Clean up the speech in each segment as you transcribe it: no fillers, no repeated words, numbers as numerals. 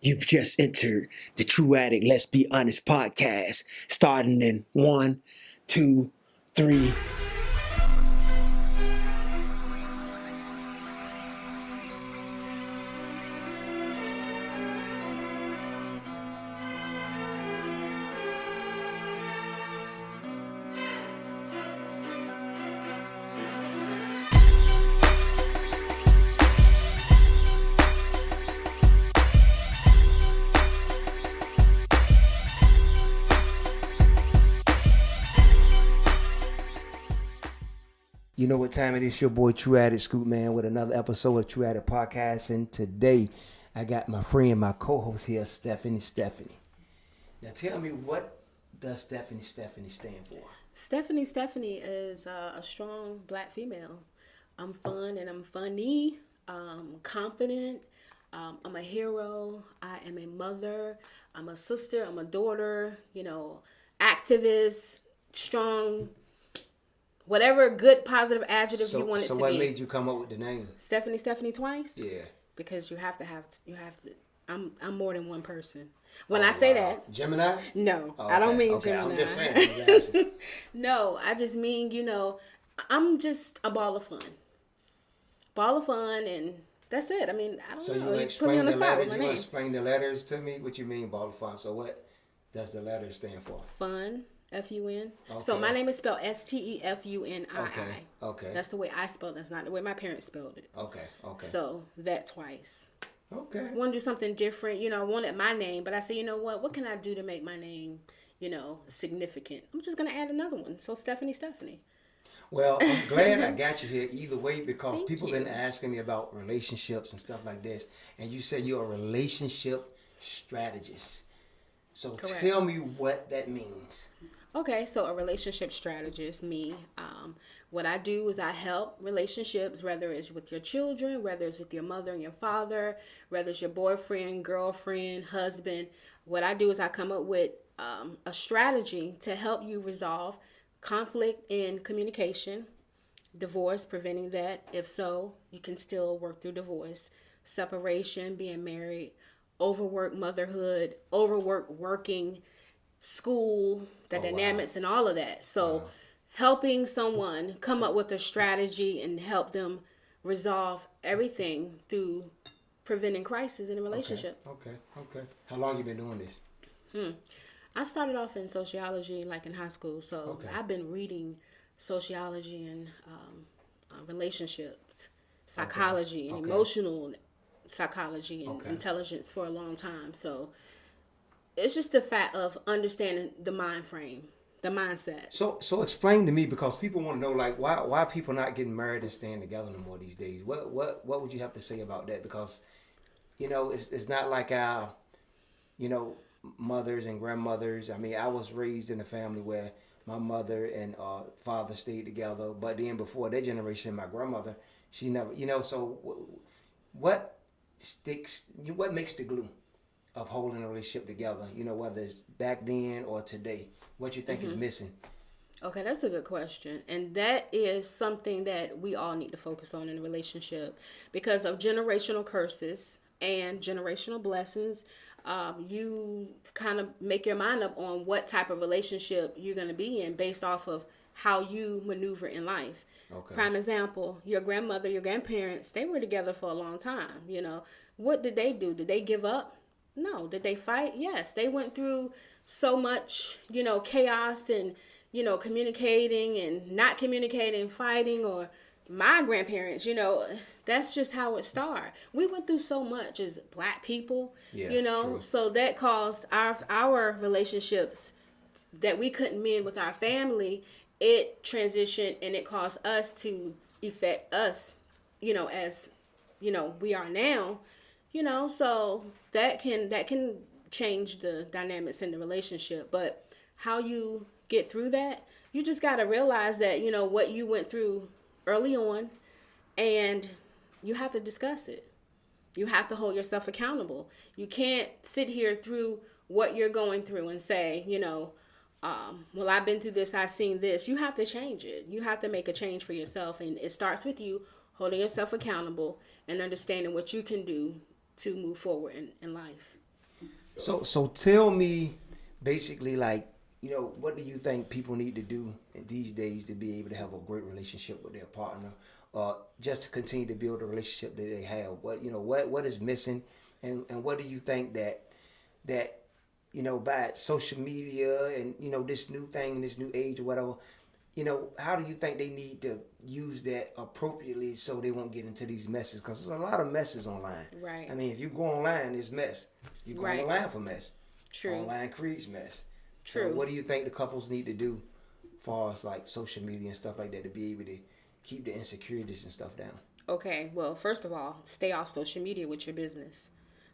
You've just entered the True Addict Let's Be Honest podcast, starting in one, two, three. You know what time it is? Your boy True Addict Scoop Man with another episode of True Addict Podcast. And today I got my friend, my co-host here, Stefunii. Now tell me, what does Stefunii stand for? Stefunii is a strong black female. I'm fun and I'm funny, confident. I'm a hero. I am a mother. I'm a sister. I'm a daughter. Activist, strong. Whatever good positive adjective you want it to be. So what made you come up with the name? Stefunii twice? Yeah. Because you have to. I'm more than one person. When I say that. Gemini? No, Oh, I don't mean okay. Gemini. I'm just saying. No, I just mean, I'm just a ball of fun. Ball of fun, and that's it. I mean, I don't So know. you Put me on the spot with my you name. explain the letters to me? What you mean, ball of fun? So what does the letters stand for? Fun. F-U-N. Okay. So my name is spelled Stefuni. Okay. That's the way I spelled it. That's not the way my parents spelled it. Okay. So that twice. Okay. I want to do something different. I wanted my name, but I said, you know what? What can I do to make my name, significant? I'm just going to add another one. So Stefunii. Well, I'm glad I got you here either way, because Thank people you. been asking me about relationships and stuff like this. And you said you're a relationship strategist. So Correct. Tell me what that means. Okay, so a relationship strategist, me. What I do is I help relationships, whether it's with your children, whether it's with your mother and your father, whether it's your boyfriend, girlfriend, husband. What I do is I come up with a strategy to help you resolve conflict in communication, divorce, preventing that. If so, you can still work through divorce, separation, being married, overwork motherhood, overwork working, school, the dynamics, wow. and all of that. So helping someone come up with a strategy and help them resolve everything through preventing crisis in a relationship. Okay. How long you been doing this? I started off in sociology, like in high school. So Okay. I've been reading sociology and relationships, psychology, and Okay. emotional psychology and intelligence for a long time. So it's just the fact of understanding the mind frame, the mindset. So explain to me, because people want to know, like, why people not getting married and staying together no more these days. What would you have to say about that? Because it's not like our mothers and grandmothers. I mean, I was raised in a family where my mother and father stayed together, but then before their generation, my grandmother, she never. So what sticks? What makes the glue of holding a relationship together, whether it's back then or today? What you think is missing? Okay, that's a good question. And that is something that we all need to focus on in a relationship, because of generational curses and generational blessings. You kind of make your mind up on what type of relationship you're going to be in based off of how you maneuver in life. Okay. Prime example, your grandmother, your grandparents, they were together for a long time. What did they do? Did they give up? No. Did they fight? Yes. They went through so much, chaos and, communicating and not communicating, fighting. Or my grandparents, that's just how it started. We went through so much as black people, True. so that caused our relationships that we couldn't mend with our family. It transitioned and it caused us to affect us, as, we are now. So that can change the dynamics in the relationship. But how you get through that, you just got to realize that, what you went through early on, and you have to discuss it. You have to hold yourself accountable. You can't sit here through what you're going through and say, well, I've been through this, I've seen this. You have to change it. You have to make a change for yourself. And it starts with you holding yourself accountable and understanding what you can do to move forward in life. So tell me, basically, like, what do you think people need to do these days to be able to have a great relationship with their partner, or just to continue to build a relationship that they have? What is missing, and what do you think that by social media and this new thing, this new age or whatever, how do you think they need to use that appropriately so they won't get into these messes? Because there's a lot of messes online. Right. I mean, if you go online, it's mess. You go online for mess. True. Online creates mess. True. So what do you think the couples need to do as far as like social media and stuff like that to be able to keep the insecurities and stuff down? Okay, well, first of all, stay off social media with your business,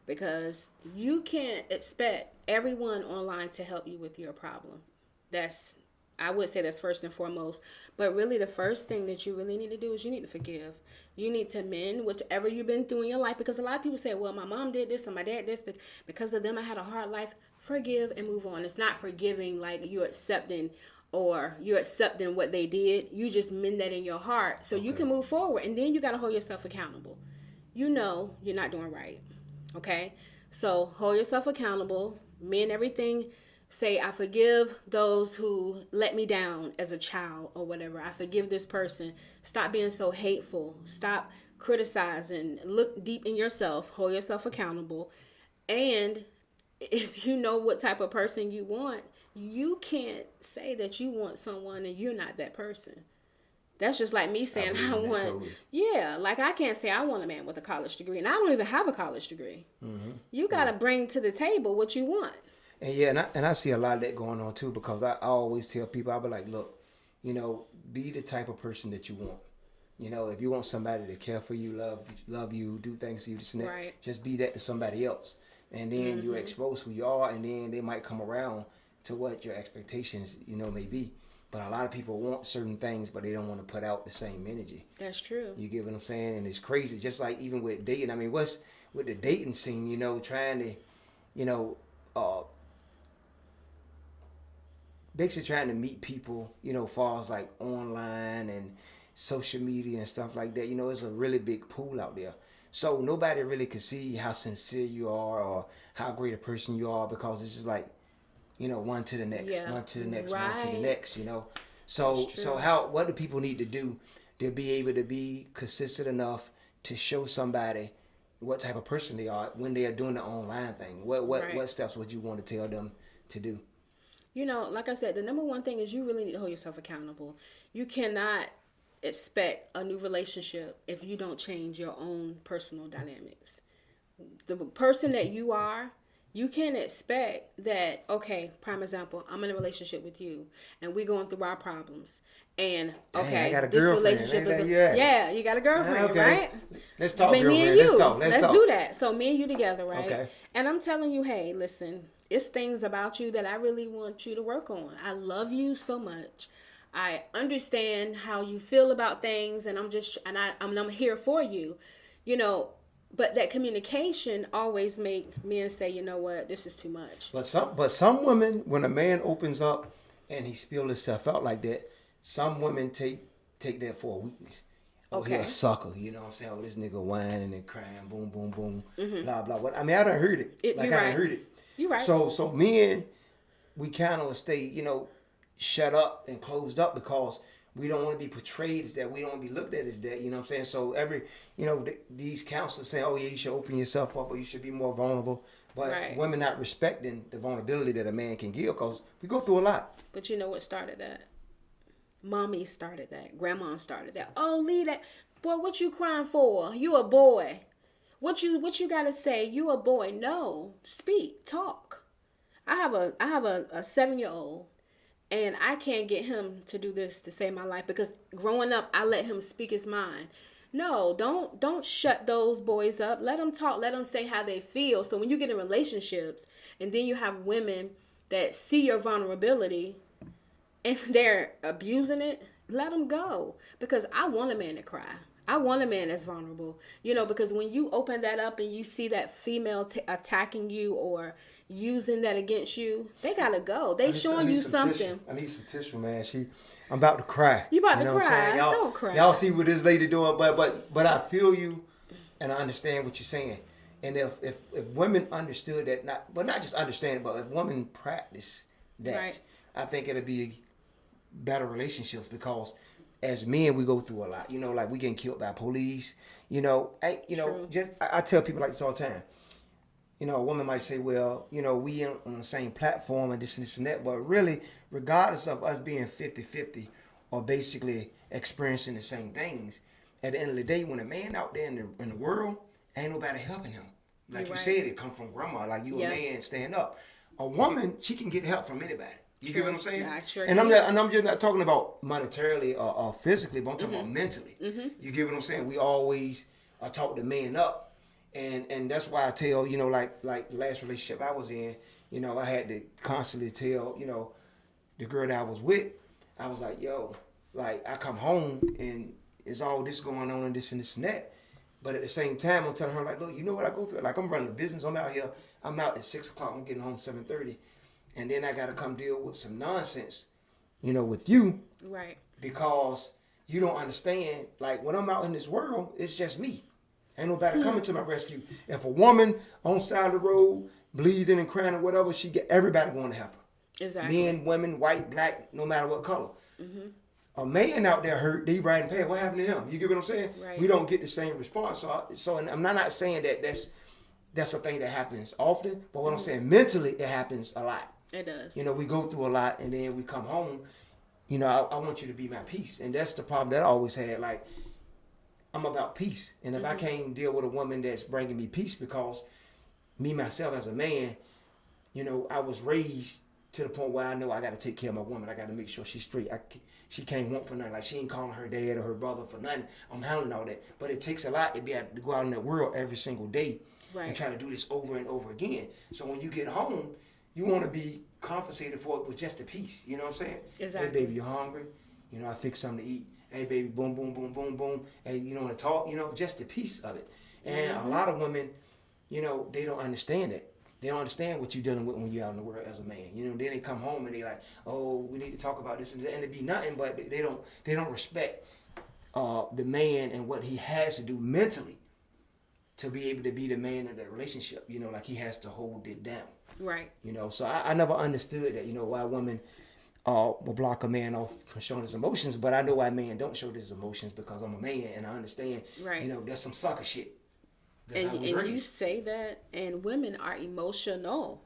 because you can't expect everyone online to help you with your problem. I would say that's first and foremost. But really, the first thing that you really need to do is you need to forgive. You need to mend whatever you've been through in your life. Because a lot of people say, well, my mom did this and my dad this, but because of them, I had a hard life. Forgive and move on. It's not forgiving like you're accepting what they did. You just mend that in your heart so you can move forward. And then you got to hold yourself accountable. You're not doing right. Okay? So hold yourself accountable. Mend everything. Say, I forgive those who let me down as a child or whatever. I forgive this person. Stop being so hateful. Stop criticizing. Look deep in yourself. Hold yourself accountable. And if you know what type of person you want, you can't say that you want someone and you're not that person. That's just like me saying I want, totally. Yeah, like I can't say I want a man with a college degree, and I don't even have a college degree. Mm-hmm. You got to bring to the table what you want. And I see a lot of that going on too, because I always tell people, I'll be like, look, be the type of person that you want. If you want somebody to care for you, love you, do things for you, this and that, right. Just be that to somebody else. And then you expose who you are, and then they might come around to what your expectations, may be. But a lot of people want certain things, but they don't want to put out the same energy. That's true. You get what I'm saying? And it's crazy. Just like even with dating. I mean, what's with the dating scene, trying to, basically trying to meet people, far as like online and social media and stuff like that. It's a really big pool out there. So nobody really can see how sincere you are or how great a person you are, because it's just like, one to the next, one to the next, right. One to the next, So what do people need to do to be able to be consistent enough to show somebody what type of person they are when they are doing the online thing? What steps would you want to tell them to do? Like I said, the number one thing is you really need to hold yourself accountable. You cannot expect a new relationship if you don't change your own personal dynamics. The person that you are, you can't expect that, okay, prime example, I'm in a relationship with you and we're going through our problems. And, okay, I got a this girlfriend. relationship is... Yeah, you got a girlfriend, right? Let's talk, girlfriend. Me and you. Let's talk. Do that. So me and you together, right? Okay. And I'm telling you, hey, listen, it's things about you that I really want you to work on. I love you so much. I understand how you feel about things, and I'm here for you, But that communication always make men say, you know what, this is too much. But some women, when a man opens up and he spills himself out like that, some women take that for a weakness. Okay. He's a sucker, you know what I'm saying? Oh, this nigga whining and crying, boom, boom, boom, blah, blah. I mean, I done heard it. I done heard it. You're right. So men, we kind of stay, shut up and closed up because we don't want to be portrayed as that. We don't want to be looked at as that. You know what I'm saying? So these counselors say, oh yeah, you should open yourself up, or you should be more vulnerable. But women not respecting the vulnerability that a man can give, because we go through a lot. But you know what started that? Mommy started that. Grandma started that. Oh, leave that. Boy, what you crying for? You a boy. What you got to say? You a boy. No. Speak. Talk. I have a 7-year-old. And I can't get him to do this to save my life, because growing up, I let him speak his mind. No, don't shut those boys up. Let them talk. Let them say how they feel. So when you get in relationships and then you have women that see your vulnerability and they're abusing it, let them go. Because I want a man to cry. I want a man that's vulnerable. Because when you open that up and you see that female attacking you or using that against you, they gotta go. They showing you something. I need some tissue, man. I'm about to cry. You about to cry? Don't cry. Y'all see what this lady doing, but I feel you, and I understand what you're saying. And if women understood that, not just understand it, but if women practice that, Right. I think it'll be better relationships, because as men we go through a lot. You know, like we getting killed by police. True. I tell people like this all the time. You know, a woman might say, well, you know, we on the same platform and this and that, but really, regardless of us being 50-50 or basically experiencing the same things, at the end of the day, when a man out there in the world, ain't nobody helping him. Like you Right. said, it come from grandma. Like you Yeah. a man, stand up. A woman, she can get help from anybody. You get what I'm saying? Yeah, I sure and can. I'm just not talking about monetarily or physically, but I'm talking about mentally. You get what I'm saying? We always talk the man up. And that's why I tell, you know, like the last relationship I was in, you know, I had to constantly tell, you know, the girl that I was with, I was like, yo, like I come home and it's all this going on and this and that. But at the same time, I'm telling her, like, look, you know what I go through? Like, I'm running a business. I'm out here. I'm out at 6 o'clock. I'm getting home 7:30. And then I got to come deal with some nonsense, you know, with you. Right. Because you don't understand, like, when I'm out in this world, it's just me. Ain't nobody coming to my rescue. If a woman on side of the road, bleeding and crying or whatever, she get everybody going to help her. Exactly. Men, women, white, black, no matter what color. A man out there hurt, they riding past. What happened to him? You get what I'm saying? Right. We don't get the same response. So and I'm not saying that that's a thing that happens often, but what I'm saying, mentally, it happens a lot. It does. You know, we go through a lot, and then we come home. You know, I want you to be my peace, and that's the problem that I always had. Like, I'm about peace, and if I can't deal with a woman that's bringing me peace, because me myself as a man, you know, I was raised to the point where I know I got to take care of my woman. I got to make sure she's straight. She can't want for nothing. Like, she ain't calling her dad or her brother for nothing. I'm handling all that, but it takes a lot to be able to go out in that world every single day and try to do this over and over again. So when you get home, you want to be compensated for it with just a piece. You know what I'm saying? Exactly. Hey, baby, you hungry? You know, I fixed something to eat. Hey, baby, boom, boom, boom, boom, boom. Hey, you know, want to talk? You know, just a piece of it. And a lot of women, you know, they don't understand it. They don't understand what you're dealing with when you're out in the world as a man. You know, then they come home and they like, oh, we need to talk about this and that, and it be nothing, but they don't respect the man and what he has to do mentally to be able to be the man of that relationship. You know, like he has to hold it down. Right. You know, so I never understood that, you know, why women will block a man off from showing his emotions, but I know why men don't show his emotions, because I'm a man and I understand, Right. you know, that's some sucker shit. That's how I And was raised. you say that, and women are emotional.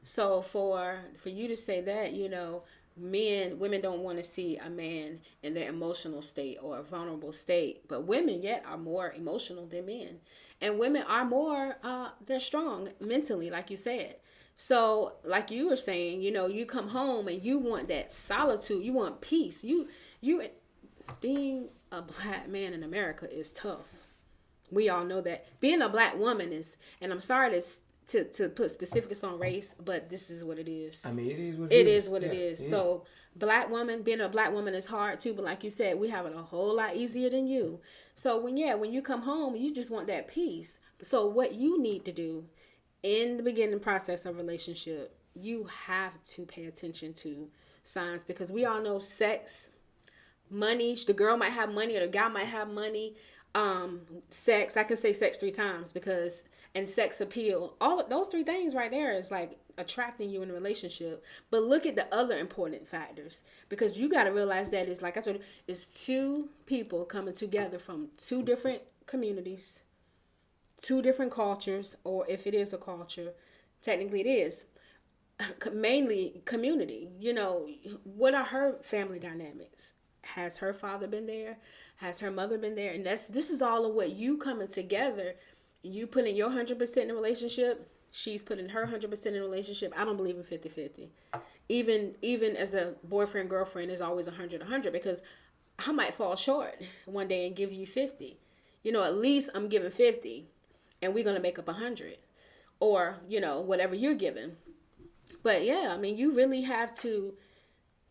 So for you to say that, you know, women don't want to see a man in their emotional state or a vulnerable state, but women yet are more emotional than men, and women are more they're strong mentally, like you said. So like you were saying, you know, you come home and you want that solitude, you want peace. You being a black man in America is tough. We all know that. Being a black woman is, and I'm sorry to put specifics on race, but this is what it is. I mean, it is what It is. is what it Yeah, is. yeah. So being a black woman is hard too, but like you said, we have it a whole lot easier than you. So when you come home, you just want that peace. So what you need to do in the beginning process of a relationship, you have to pay attention to signs, because we all know sex, money, the girl might have money or the guy might have money, sex, I can say sex 3 times, because, and sex appeal, all of those 3 things right there is like attracting you in a relationship. But look at the other important factors, because you got to realize that it's, like I told you, it's 2 people coming together from 2 different communities, 2 different cultures, or if it is a culture, technically it is mainly community. You know, what are her family dynamics? Has her father been there? Has her mother been there? And this is all of what you coming together. You putting your 100% in a relationship. She's putting her 100% in a relationship. I don't believe in 50-50. Even as a boyfriend, girlfriend is always 100, because I might fall short one day and give you 50. You know, at least I'm giving 50 and we're going to make up 100, or, you know, whatever you're giving. But yeah, I mean, you really have to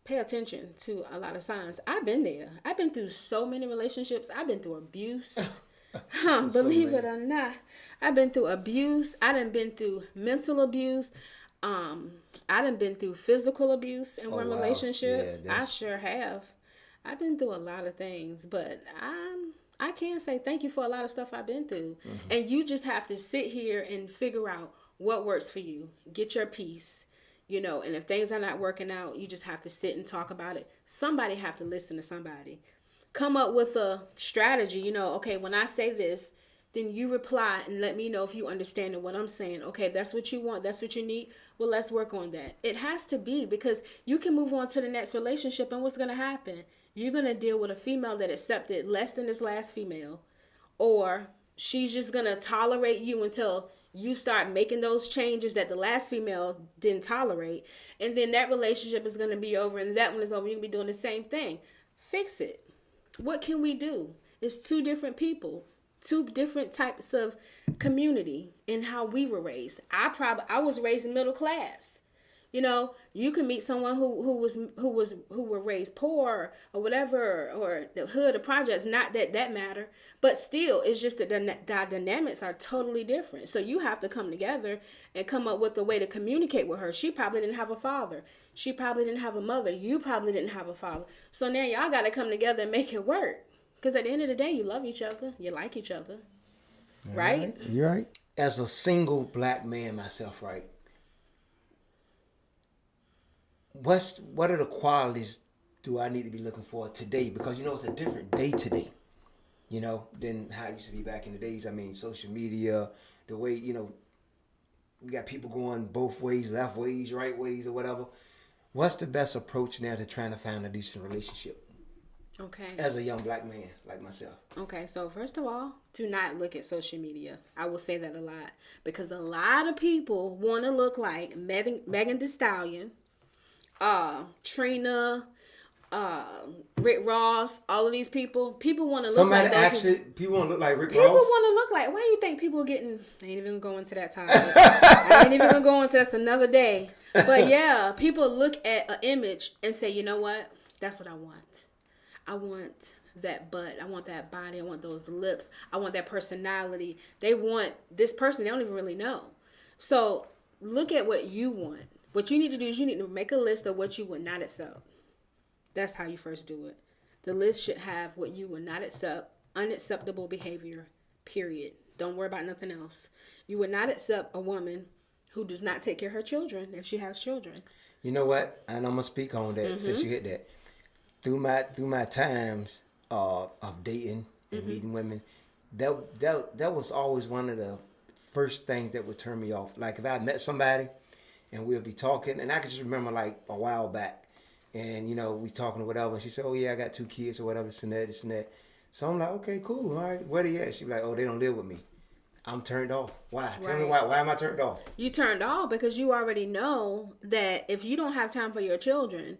pay attention to a lot of signs. I've been there. I've been through so many relationships. I've been through abuse. Believe it or not, I've been through abuse. I done been through mental abuse. I done been through physical abuse in one wow. relationship. Yeah, I sure have. I've been through a lot of things, but I can say thank you for a lot of stuff I've been through. And you just have to sit here and figure out what works for you. Get your peace, and if things are not working out, you just have to sit and talk about it. Somebody have to listen to somebody. Come up with a strategy, okay, when I say this, then you reply and let me know if you understand what I'm saying. Okay, that's what you want. That's what you need. Well, let's work on that. It has to be, because you can move on to the next relationship, and what's going to happen? You're going to deal with a female that accepted less than this last female, or she's just going to tolerate you until you start making those changes that the last female didn't tolerate. And then that relationship is going to be over, and that one is over. You're going to be doing the same thing. Fix it. What can we do? It's two different people. Two different types of community in how we were raised. I was raised in middle class. You can meet someone who were raised poor or whatever, or the hood or projects. Not that matter, but still, it's just that the dynamics are totally different. So you have to come together and come up with a way to communicate with her. She probably didn't have a father. She probably didn't have a mother. You probably didn't have a father. So now y'all got to come together and make it work. Because at the end of the day, you love each other. You like each other. Right? You're right. As a single black man myself, right? What are the qualities do I need to be looking for today? Because, it's a different day today, than how it used to be back in the days. I mean, social media, the way, we got people going both ways, left ways, right ways, or whatever. What's the best approach now to trying to find a decent relationship? Okay. As a young black man like myself. Okay, so first of all, do not look at social media. I will say that a lot. Because a lot of people want to look like Megan Thee Stallion, Trina, Rick Ross, all of these people. People want to look like those people want to look like Rick Ross? People want to look like, why do you think people are getting, I ain't even going to that topic. I ain't even going to go into that's another day. But yeah, people look at an image and say, you know what? That's what I want. I want that butt. I want that body. I want those lips. I want that personality. They want this person they don't even really know. So look at what you want. What you need to do is you need to make a list of what you would not accept. That's how you first do it. The list should have what you would not accept, unacceptable behavior, period. Don't worry about nothing else. You would not accept a woman who does not take care of her children if she has children. You know what? And I'm going to speak on that since you hit that. Through my times of dating and meeting women, that was always one of the first things that would turn me off. Like if I met somebody and we'll be talking, and I can just remember like a while back, and we talking or whatever, and she said, "Oh yeah, I got 2 kids or whatever, this and that." So I'm like, "Okay, cool, all right, where they at?" She be like, "Oh, they don't live with me." I'm turned off. Why? Right. Tell me why. Why am I turned off? You turned off because you already know that if you don't have time for your children,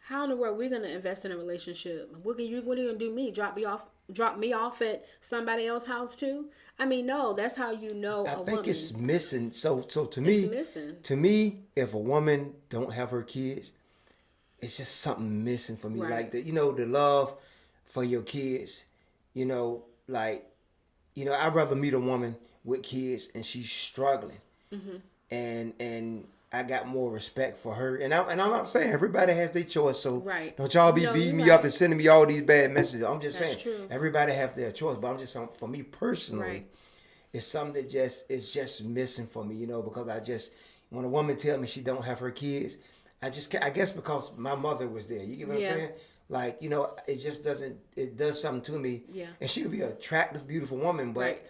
how in the world are we going to invest in a relationship? What are you going to do me? Drop me off at somebody else's house too? I mean, no, that's how you know I a woman. think it's missing. So to me, if a woman don't have her kids, it's just something missing for me. Right. Like the love for your kids, I'd rather meet a woman with kids and she's struggling. And I got more respect for her. And I'm not saying everybody has their choice. So don't y'all be beating me up and sending me all these bad messages. I'm just saying everybody have their choice. But I'm just saying, for me personally, it's something that is just missing for me, because when a woman tell me she don't have her kids, I guess because my mother was there. You get what I'm saying? Like, it just it does something to me. Yeah. And she could be an attractive, beautiful woman, but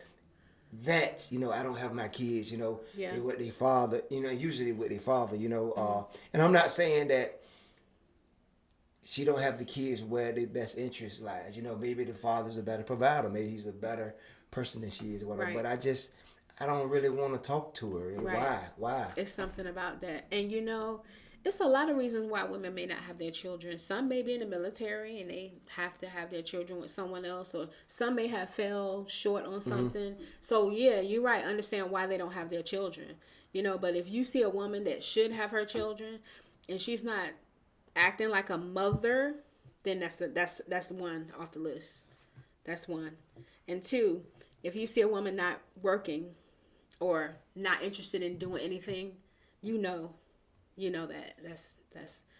that, I don't have my kids, they're with their father, usually with their father, and I'm not saying that she don't have the kids where their best interest lies, maybe the father's a better provider, maybe he's a better person than she is or whatever, but I don't really want to talk to her. Why? It's something about that. And it's a lot of reasons why women may not have their children. Some may be in the military and they have to have their children with someone else, or some may have fell short on something. So yeah, you're right. Understand why they don't have their children. But if you see a woman that should have her children and she's not acting like a mother, then that's one off the list. That's one. And 2, if you see a woman not working or not interested in doing anything,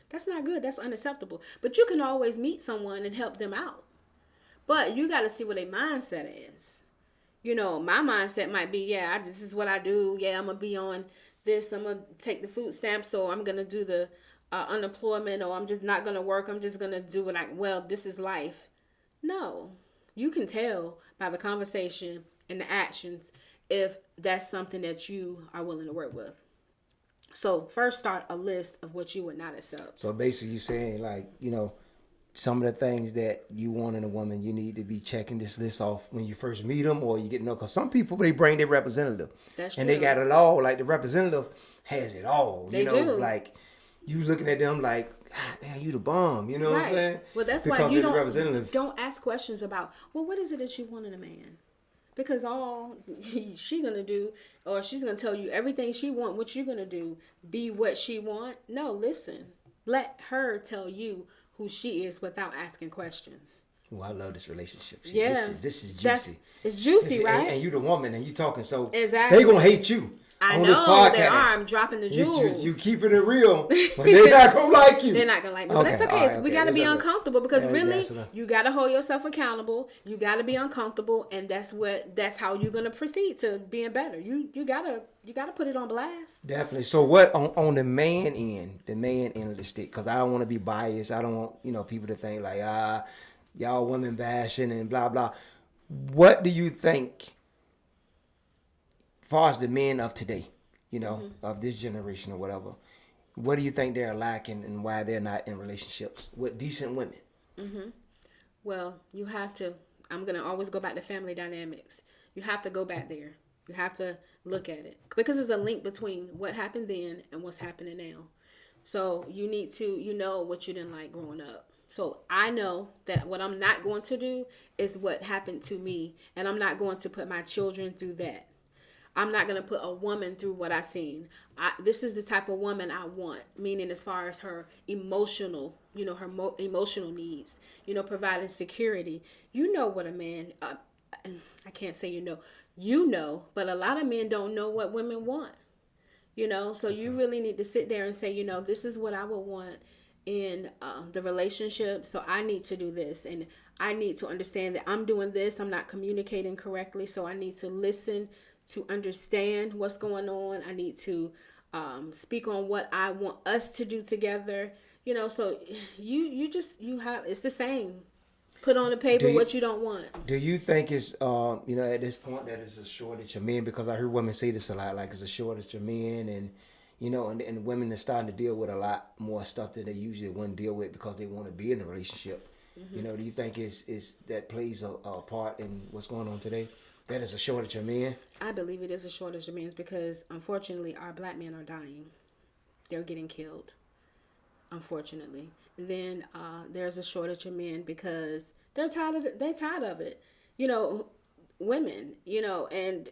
that's not good. That's unacceptable. But you can always meet someone and help them out. But you got to see what their mindset is. You know, my mindset might be, yeah, this is what I do. Yeah, I'm going to be on this. I'm going to take the food stamps, or I'm going to do the unemployment, or I'm just not going to work. I'm just going to do this is life. No, you can tell by the conversation and the actions if that's something that you are willing to work with. So first start a list of what you would not accept. So basically you saying, like, some of the things that you want in a woman, you need to be checking this list off when you first meet them, or you get to know. Because some people, they bring their representative. That's and true. They got it all. Like, the representative has it all. They do. Like, you looking at them like, God, damn, you the bomb. You know what I'm saying? Well, that's because why you don't ask questions about, well, what is it that you want in a man? Because all she gonna do, or she's gonna tell you everything she want, what you gonna do, be what she want. No, listen. Let her tell you who she is without asking questions. Oh, I love this relationship. Yeah. This is juicy. It's juicy, right? And you the woman and you talking, so exactly. they gonna hate you. I on know this podcast. they are. I'm dropping the jewels. You keeping it real, but they're not gonna like you. They're not gonna like me. But that's okay. Right, we gotta be uncomfortable because really, you gotta hold yourself accountable. You gotta be uncomfortable, and that's how you're gonna proceed to being better. You gotta put it on blast. Definitely. So what on the man end of the stick? Because I don't want to be biased. I don't want people to think like y'all women bashing and blah blah. What do you think? Far as the men of today, of this generation or whatever, what do you think they're lacking and why they're not in relationships with decent women? Mm-hmm. Well, you have to. I'm gonna always go back to family dynamics. You have to go back there. You have to look at it because there's a link between what happened then and what's happening now. So you need to, what you didn't like growing up. So I know that what I'm not going to do is what happened to me, and I'm not going to put my children through that. I'm not going to put a woman through what I've seen. This is the type of woman I want, meaning as far as her emotional, emotional needs, providing security. You know what a man, I can't say but a lot of men don't know what women want, so you really need to sit there and say, this is what I would want in the relationship. So I need to do this, and I need to understand that I'm doing this. I'm not communicating correctly. So I need to listen to understand what's going on. I need to speak on what I want us to do together. So you have, it's the same. Put on the paper what you don't want. Do you think it's at this point that it's a shortage of men? Because I hear women say this a lot, like it's a shortage of men, and and women are starting to deal with a lot more stuff that they usually wouldn't deal with because they want to be in a relationship. Mm-hmm. Do you think is that plays a part in what's going on today? That is a shortage of men? I believe it is a shortage of men because, unfortunately, our black men are dying. They're getting killed, unfortunately. Then there's a shortage of men because they're tired of it. Women, and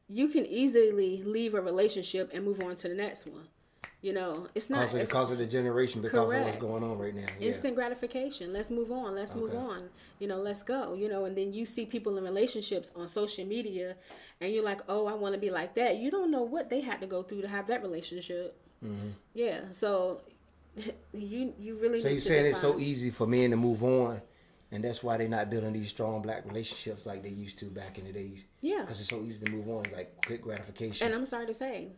you can easily leave a relationship and move on to the next one. It's not because of the generation, because correct. of what's going on right now. Yeah. Instant gratification. Let's move on. Let's move on. Let's go. And then you see people in relationships on social media, and you're like, oh, I want to be like that. You don't know what they had to go through to have that relationship. Mm-hmm. Yeah. So you really. So you're saying it's so easy for men to move on, and that's why they're not building these strong black relationships like they used to back in the days. Yeah. Because it's so easy to move on, like quick gratification. And I'm sorry to say,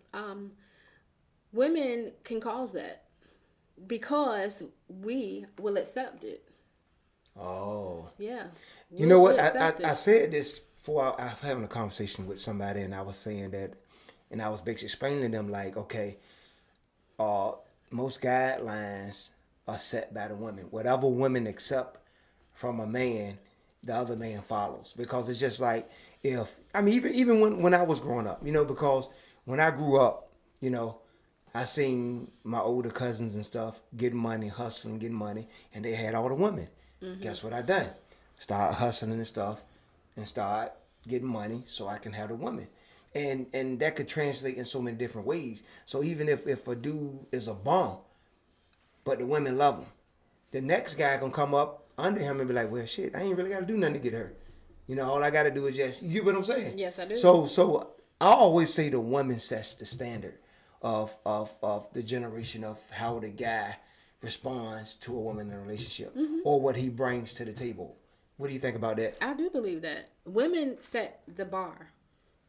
women can cause that because we will accept it. Oh. Yeah. You know what? I said this before. I was having a conversation with somebody, and I was saying that, and I was basically explaining to them, like, okay, most guidelines are set by the women. Whatever women accept from a man, the other man follows. Because it's just like, even when I was growing up, because when I grew up, I seen my older cousins and stuff getting money, hustling, getting money, and they had all the women. Mm-hmm. Guess what I done? Start hustling and stuff, and start getting money so I can have the women. And that could translate in so many different ways. So even if a dude is a bum, but the women love him, the next guy gonna come up under him and be like, well, shit, I ain't really gotta do nothing to get her. All I gotta do is just, you get what I'm saying? Yes, I do. So I always say the woman sets the standard of the generation of how the guy responds to a woman in a relationship, mm-hmm. or what he brings to the table. What do you think about that? I do believe that women set the bar,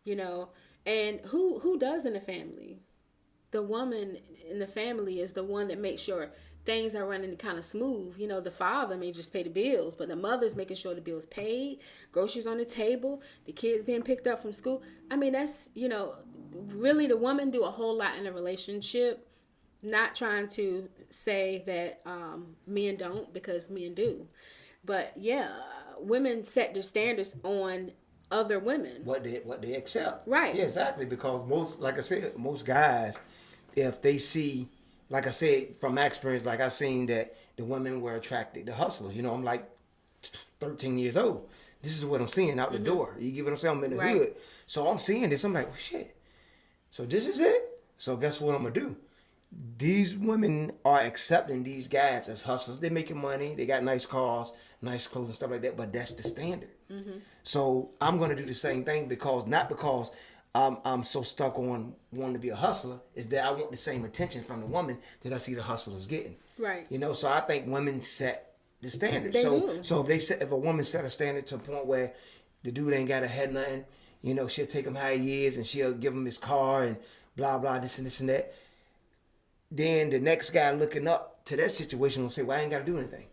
you know, and who does in the family? The woman in the family is the one that makes sure things are running kind of smooth. You know, the father may just pay the bills, but the mother's making sure the bills paid, groceries on the table, the kids being picked up from school. I mean, that's, you know, really the woman do a whole lot in a relationship. Not trying to say that men don't, because men do. But yeah, women set their standards on other women. What they accept. Right. Yeah, exactly. Because most guys, if they see, like I said, from my experience, like I seen that the women were attracted to hustlers. You know, I'm like 13 years old. This is what I'm seeing out the door. You get what I'm saying? I'm in the hood. So I'm seeing this. I'm like, oh, shit. So this is it? So guess what I'm going to do? These women are accepting these guys as hustlers. They're making money. They got nice cars, nice clothes and stuff like that. But that's the standard. So I'm going to do the same thing not because I'm so stuck on wanting to be a hustler. Is that I want the same attention from the woman that I see the hustlers getting. Right. You know, so I think women set the standard. They do. So if a woman set a standard to a point where the dude ain't got to have nothing, you know, she'll take him how he is and she'll give him his car and blah, blah, this and that. Then the next guy looking up to that situation will say, well, I ain't got to do anything.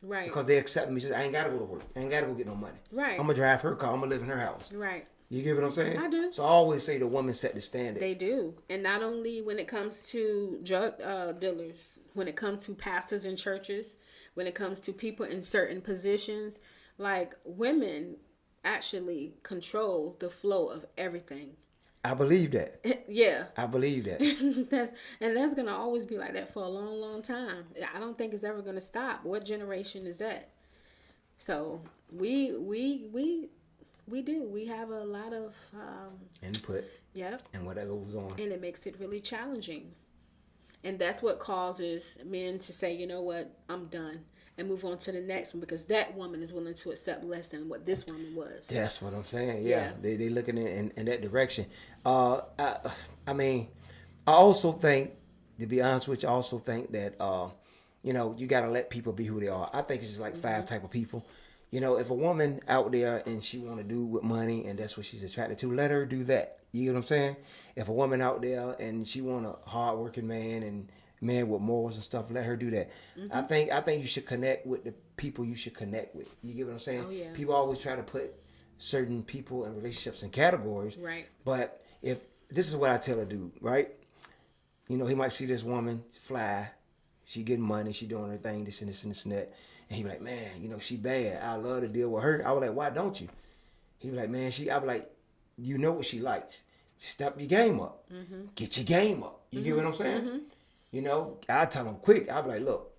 Right. Because they accept me. I ain't got to go to work. I ain't got to go get no money. Right. I'm going to drive her car. I'm going to live in her house. Right. You get what I'm saying? I do. So I always say the woman set the standard. They do. And not only when it comes to drug dealers, when it comes to pastors in churches, when it comes to people in certain positions, like women actually control the flow of everything. I believe that. Yeah. I believe that. that's gonna always be like that for a long, long time. I don't think it's ever gonna stop. What generation is that? So we do. We have a lot of Input. Yep. And what goes on. And it makes it really challenging. And that's what causes men to say, you know what, I'm done. And move on to the next one, because that woman is willing to accept less than what this woman was. That's what I'm saying. Yeah. They looking in that direction. I mean, I also think, to be honest with you, I also think that, you know, you got to let people be who they are. I think it's just like 5 type of people. You know, if a woman out there and she want to do with money and that's what she's attracted to, let her do that. You know what I'm saying? If a woman out there and she want a hard-working man and man with morals and stuff, let her do that. I think you should connect with the people you should connect with. You get what I'm saying? Oh, yeah. People always try to put certain people and relationships in categories. Right. But if this is what I tell a dude, right? You know, he might see this woman fly, she getting money, she doing her thing, this and this and this and that, and he be like, man, you know, she bad. I love to deal with her. I was like, why don't you? He be like, man, I be like, you know what she likes. Step your game up. Get your game up. You get what I'm saying? You know, I tell him quick. I be like, look,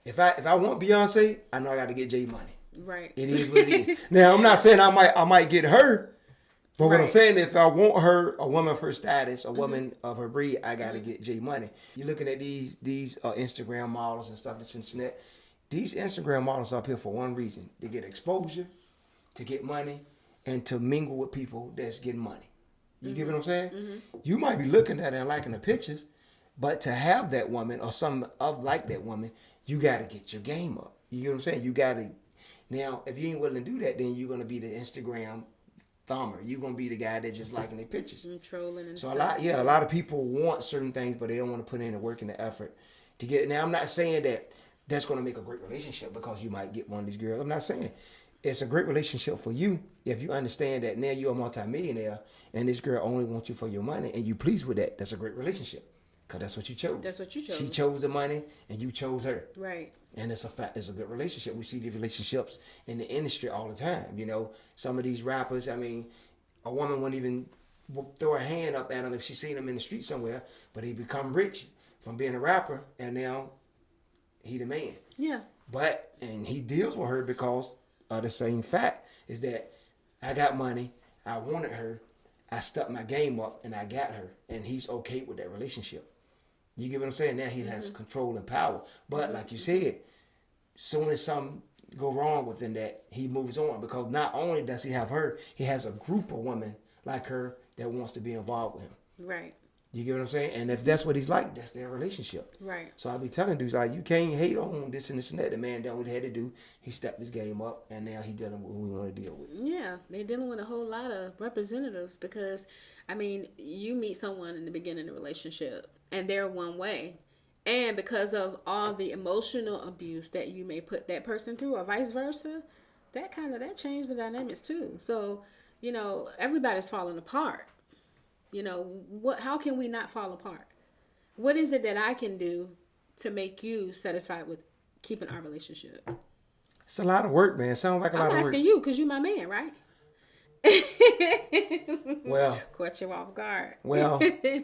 if I want Beyonce, I know I got to get Jay money. Right. It is what it is. Now I'm not saying I might get her, but what I'm saying, if I want her, a woman of her status, a woman of her breed, I got to get Jay money. You're looking at these Instagram models and stuff that's Cincinnati. These Instagram models are up here for one reason: to get exposure, to get money, and to mingle with people that's getting money. You get what I'm saying? You might be looking at it and liking the pictures, but to have that woman or some of like that woman, you got to get your game up. You get what I'm saying? You got to. Now, if you ain't willing to do that, then you're going to be the Instagram thumber. You're going to be the guy that's just liking their pictures. And trolling and so stuff. a lot of people want certain things, but they don't want to put in the work and the effort to get it. Now, I'm not saying that that's going to make a great relationship because you might get one of these girls. I'm not saying. It's a great relationship for you if you understand that now you're a multimillionaire and this girl only wants you for your money and you pleased with that. That's a great relationship because that's what you chose. That's what you chose. She chose the money and you chose her. Right. And it's a fact. It's a good relationship. We see these relationships in the industry all the time. You know, some of these rappers, I mean, a woman wouldn't even throw her hand up at him if she seen him in the street somewhere, but he become rich from being a rapper and now he the man. Yeah. And he deals with her because of the same fact is that I got money, I wanted her, I stepped my game up and I got her, and he's okay with that relationship. You get what I'm saying? Now he has control and power. But like you said, soon as something go wrong within that, he moves on because not only does he have her, he has a group of women like her that wants to be involved with him. Right. You get what I'm saying? And if that's what he's like, that's their relationship. Right. So I be telling dudes like, you can't hate on this and this and that. The man done what he had to do. He stepped his game up, and now he dealing with who we want to deal with. Yeah, they're dealing with a whole lot of representatives because, I mean, you meet someone in the beginning of the relationship, and they're one way. And because of all the emotional abuse that you may put that person through, or vice versa, that changed the dynamics too. So, you know, everybody's falling apart. You know, how can we not fall apart? What is it that I can do to make you satisfied with keeping our relationship? It's a lot of work, man. It sounds like a lot of work. I'm asking you because you're my man, right? Well, caught you off guard. Well,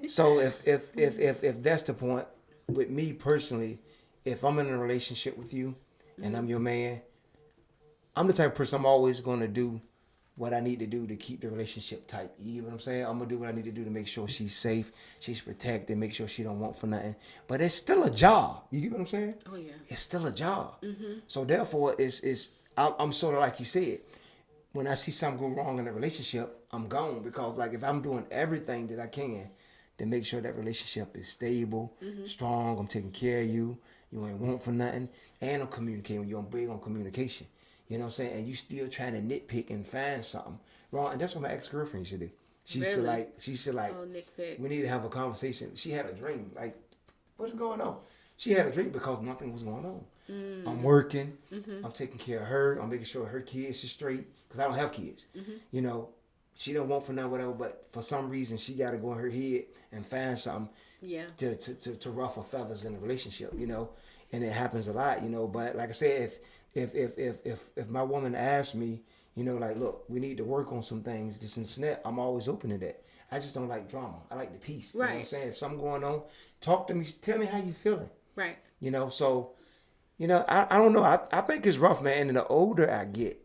so if that's the point, with me personally, if I'm in a relationship with you and I'm your man, I'm the type of person I'm always going to do what I need to do to keep the relationship tight. You get what I'm saying? I'm going to do what I need to do to make sure she's safe, she's protected, make sure she don't want for nothing. But it's still a job. You get what I'm saying? Oh, yeah. It's still a job. Mm-hmm. So therefore, I'm sort of like you said. When I see something go wrong in a relationship, I'm gone. Because like if I'm doing everything that I can to make sure that relationship is stable, strong, I'm taking care of you, you ain't want for nothing, and I'm communicating with you, I'm big on communication. You know what I'm saying? And you still trying to nitpick and find something wrong. And that's what my ex-girlfriend used to do. She used to like, oh, nitpick. We need to have a conversation. She had a dream. Like, what's going on? She had a dream because nothing was going on. Mm-hmm. I'm working. Mm-hmm. I'm taking care of her. I'm making sure her kids are straight. Because I don't have kids. Mm-hmm. You know, she don't want for nothing, whatever. But for some reason, she got to go in her head and find something to ruffle feathers in the relationship, you know. And it happens a lot, you know. But like I said, if my woman asks me, you know, like, look, we need to work on some things, this and that, I'm always open to that. I just don't like drama. I like the peace. Right. You know what I'm saying? If something going on, talk to me. Tell me how you feeling. Right. You know, so, you know, I don't know. I think it's rough, man. And the older I get,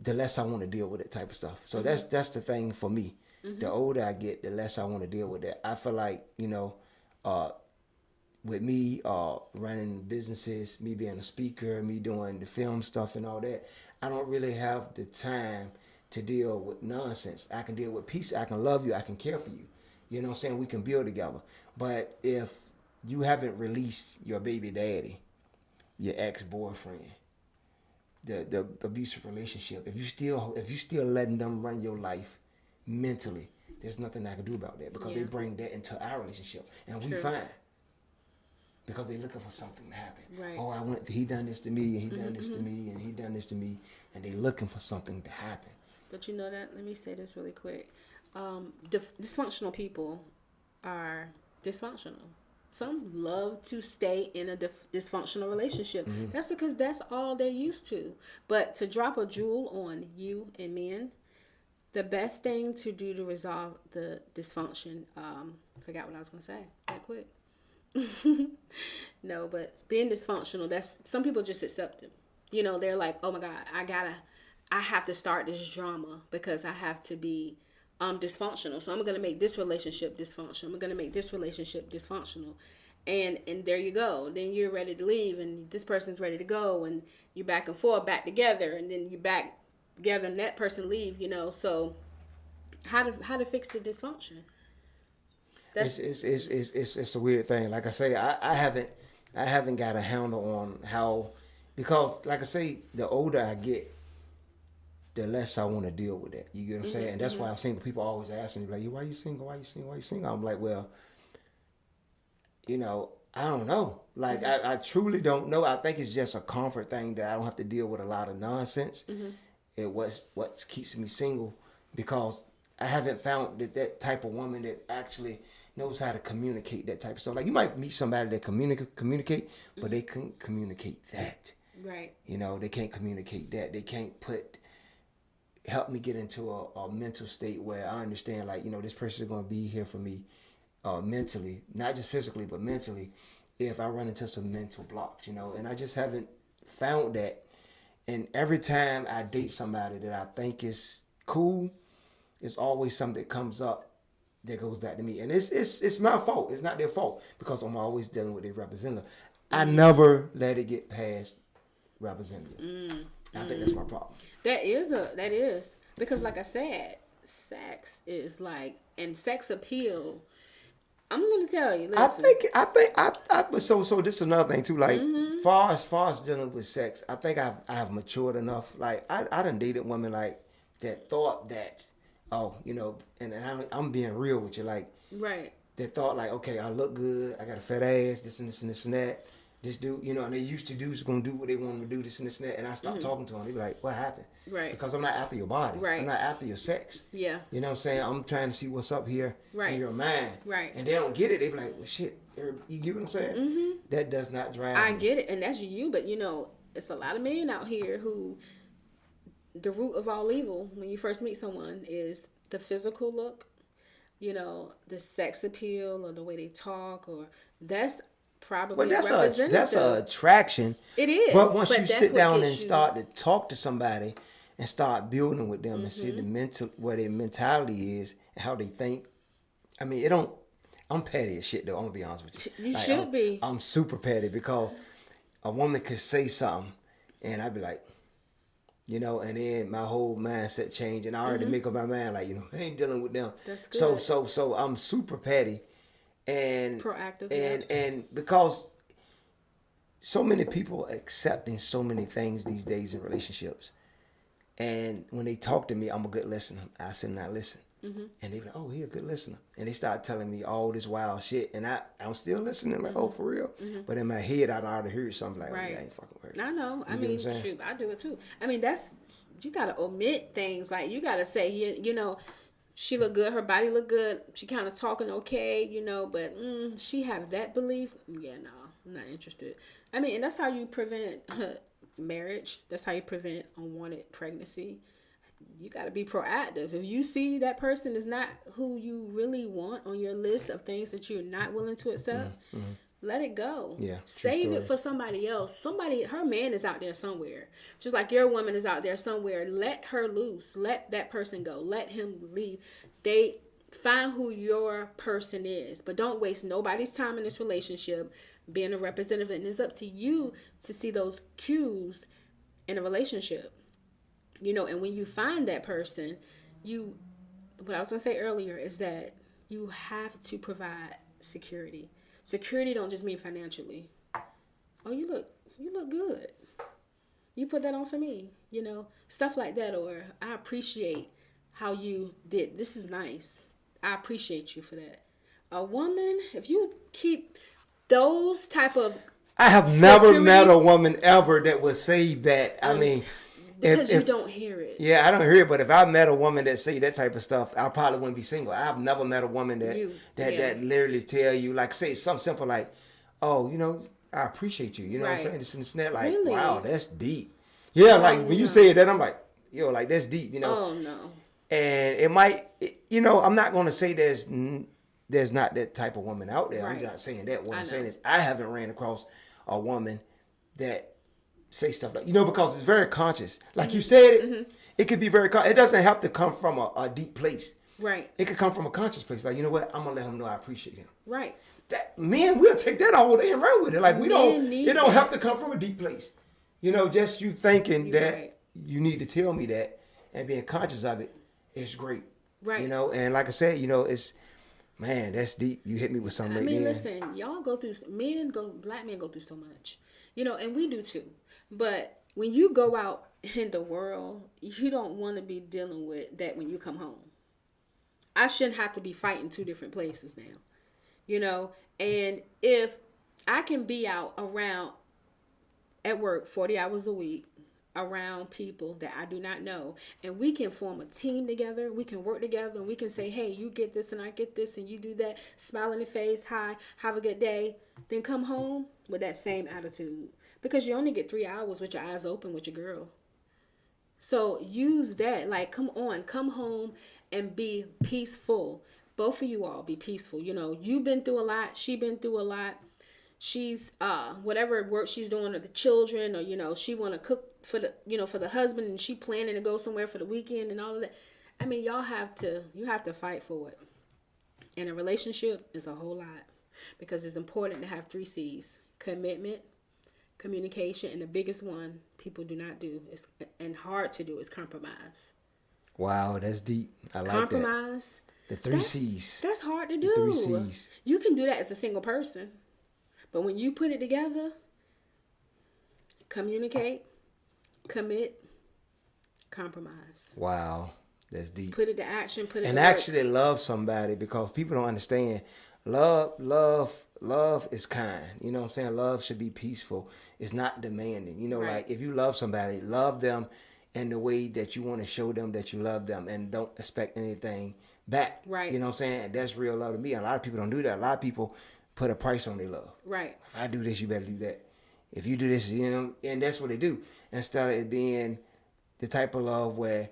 the less I want to deal with that type of stuff. So that's the thing for me. Mm-hmm. The older I get, the less I want to deal with that. I feel like, you know, with me running businesses, me being a speaker, me doing the film stuff and all that, I don't really have the time to deal with nonsense. I can deal with peace. I can love you. I can care for you. You know what I'm saying? We can build together. But if you haven't released your baby daddy, your ex-boyfriend, the abusive relationship, if you still letting them run your life mentally, there's nothing I can do about that because they bring that into our relationship. And we fine. Because they're looking for something to happen. Right. Oh, he done this to me, and he done this to me, and he done this to me, and they're looking for something to happen. But you know that, let me say this really quick. Dysfunctional people are dysfunctional. Some love to stay in a dysfunctional relationship. Mm-hmm. That's because that's all they're used to. But to drop a jewel on you and men, the best thing to do to resolve the dysfunction, forgot what I was going to say that quick. No, but being dysfunctional, that's, some people just accept it. You know, they're like, oh my God, I have to start this drama because I have to be dysfunctional. So I'm going to make this relationship dysfunctional. I'm going to make this relationship dysfunctional. And there you go. Then you're ready to leave and this person's ready to go and you're back and forth, back together, and then you're back together and that person leave, you know. So how to fix the dysfunction? It's a weird thing. Like I say, I haven't got a handle on how, because like I say, the older I get, the less I want to deal with that. You get what I'm saying? And that's why I'm single. People always ask me, like, why you single? Why you single? Why you single? I'm like, well, you know, I don't know. Like, I truly don't know. I think it's just a comfort thing that I don't have to deal with a lot of nonsense. It was what keeps me single, because I haven't found that type of woman that actually knows how to communicate that type of stuff. Like, you might meet somebody that communicate, but they can't communicate that. Right. You know, they can't communicate that. They can't help me get into a mental state where I understand, like, you know, this person is going to be here for me mentally, not just physically, but mentally, if I run into some mental blocks, you know. And I just haven't found that. And every time I date somebody that I think is cool, it's always something that comes up that goes back to me. And it's my fault. It's not their fault, because I'm always dealing with their representative. I never let it get past representative. I think that's my problem. That is because, like I said, sex is like, and sex appeal. I'm gonna tell you. I Listen. but so this is another thing too. Like, far as dealing with sex, I think I have matured enough. Like, I done dated women like that thought that, oh, and I'm being real with you, like, Right. that thought like, okay, I look good, I got a fat ass, this and this and this and that. This dude, and they used to do is gonna do what they want them to do, this and this and that, and I stopped talking to them. They be like, what happened? Right. Because I'm not after your body. Right. I'm not after your sex. Yeah. You know what I'm saying? I'm trying to see what's up here in your mind. Right. And they don't get it. They be like, well, shit. You get what I'm saying? Mm-hmm. That does not drive I me. get it, and that's you. But it's a lot of men out here who the root of all evil when you first meet someone is the physical look, the sex appeal or the way they talk, or that's probably Well, representative. that's a attraction. It is. But once you that's sit what down gets and you- start to talk to somebody and start building with them and see where their mentality is and how they think, I mean, it don't. I'm petty as shit though. I'm gonna be honest with you. You should be. I'm super petty because a woman could say something and I'd be like, and then my whole mindset changed and I already make up my mind like, I ain't dealing with them. That's good. So I'm super petty and Proactive, and because so many people are accepting so many things these days in relationships, and when they talk to me, I'm a good listener. I sit and I listen. And they be like, oh, he a good listener. And they start telling me all this wild shit. And I'm still listening, like, oh, for real? But in my head, I'd already heard something like, Right. I ain't fucking heard. I know. I You get mean, what I'm saying? shoot, I do it too. I mean, you got to omit things. Like, you got to say, she look good, her body look good, she kind of talking okay, but she have that belief. Yeah, no, I'm not interested. I mean, and that's how you prevent marriage. That's how you prevent unwanted pregnancy. You got to be proactive. If you see that person is not who you really want on your list of things that you're not willing to accept, let it go. Yeah, Save it for somebody else. Her man is out there somewhere. Just like your woman is out there somewhere. Let her loose. Let that person go. Let him leave. Find who your person is. But don't waste nobody's time in this relationship being a representative. And it's up to you to see those cues in a relationship. And when you find that person, what I was going to say earlier is that you have to provide security. Security don't just mean financially. Oh, you look good. You put that on for me, stuff like that. Or I appreciate how you did. This is nice. I appreciate you for that. A woman, if you keep those type of I have never met a woman ever that would say that. I mean, because you don't hear it. Yeah, I don't hear it. But if I met a woman that say that type of stuff, I probably wouldn't be single. I've never met a woman that literally tell you, like, say something simple like, "Oh, I appreciate you." You know what I'm saying? This and that. Like, Really? wow, that's deep. Yeah, like when you say that, I'm like, like that's deep. Oh no. And it might, I'm not going to say there's not that type of woman out there. Right. I'm not saying that. What I I'm saying know. is I haven't ran across a woman that say stuff like, because it's very conscious. Like you said it, it could be very it doesn't have to come from a deep place. Right. It could come from a conscious place. Like, you know what? I'm going to let him know I appreciate him. Right. That men, we'll take that all day and run with it. Like, it don't have to come from a deep place. Just you thinking that you need to tell me that and being conscious of it is great. Right. And like I said, it's, man, that's deep. You hit me with something I right mean, there. listen, black men go through so much, and we do too. But when you go out in the world, you don't want to be dealing with that when you come home. I shouldn't have to be fighting two different places now, and if I can be out around at work 40 hours a week around people that I do not know, and we can form a team together, we can work together, and we can say, hey, you get this and I get this and you do that, smile in the face, hi, have a good day, then come home with that same attitude. Because you only get 3 hours with your eyes open with your girl. So use that. Like, come home and be peaceful. Both of you all be peaceful. You've been through a lot. She been through a lot. She's, whatever work she's doing or the children or, she want to cook for the husband and she planning to go somewhere for the weekend and all of that. I mean, you have to fight for it. And a relationship is a whole lot because it's important to have 3 C's: commitment, communication, and the biggest one people do not do and hard to do is compromise. Wow, that's deep. I like that. Compromise. The three C's. That's hard to do. The three C's. You can do that as a single person. But when you put it together, communicate, commit, compromise. Wow, that's deep. Put it to action. Put it and to actually love somebody, because people don't understand. Love is kind. You know what I'm saying? Love should be peaceful. It's not demanding. You know, Right. like if you love somebody, love them in the way that you want to show them that you love them, and don't expect anything back. Right. You know what I'm saying? That's real love to me. A lot of people don't do that. A lot of people put a price on their love. Right. If I do this, you better do that. If you do this, you know, and that's what they do. Instead of it being the type of love where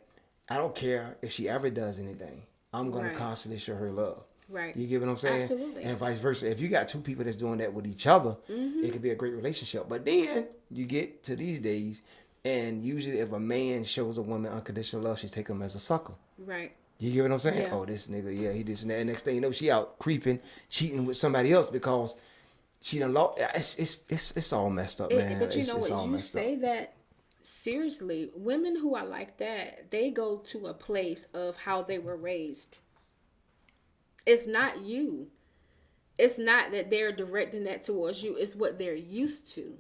I don't care if she ever does anything, I'm going Right. to constantly show her love. Right. You get what I'm saying? Absolutely. And vice versa. If you got two people that's doing that with each other, it could be a great relationship. But then you get to these days, and usually if a man shows a woman unconditional love, she's taking him as a sucker. Right. You get what I'm saying? Yeah. Oh, this nigga, yeah, he this and that. Next thing you know, she out creeping, cheating with somebody else because she done lost. It's all messed up, man. But you It's know all what? You messed say up. that seriously. Women who are like that, they go to a place of how they were raised. It's not you. It's not that they're directing that towards you. It's what they're used to.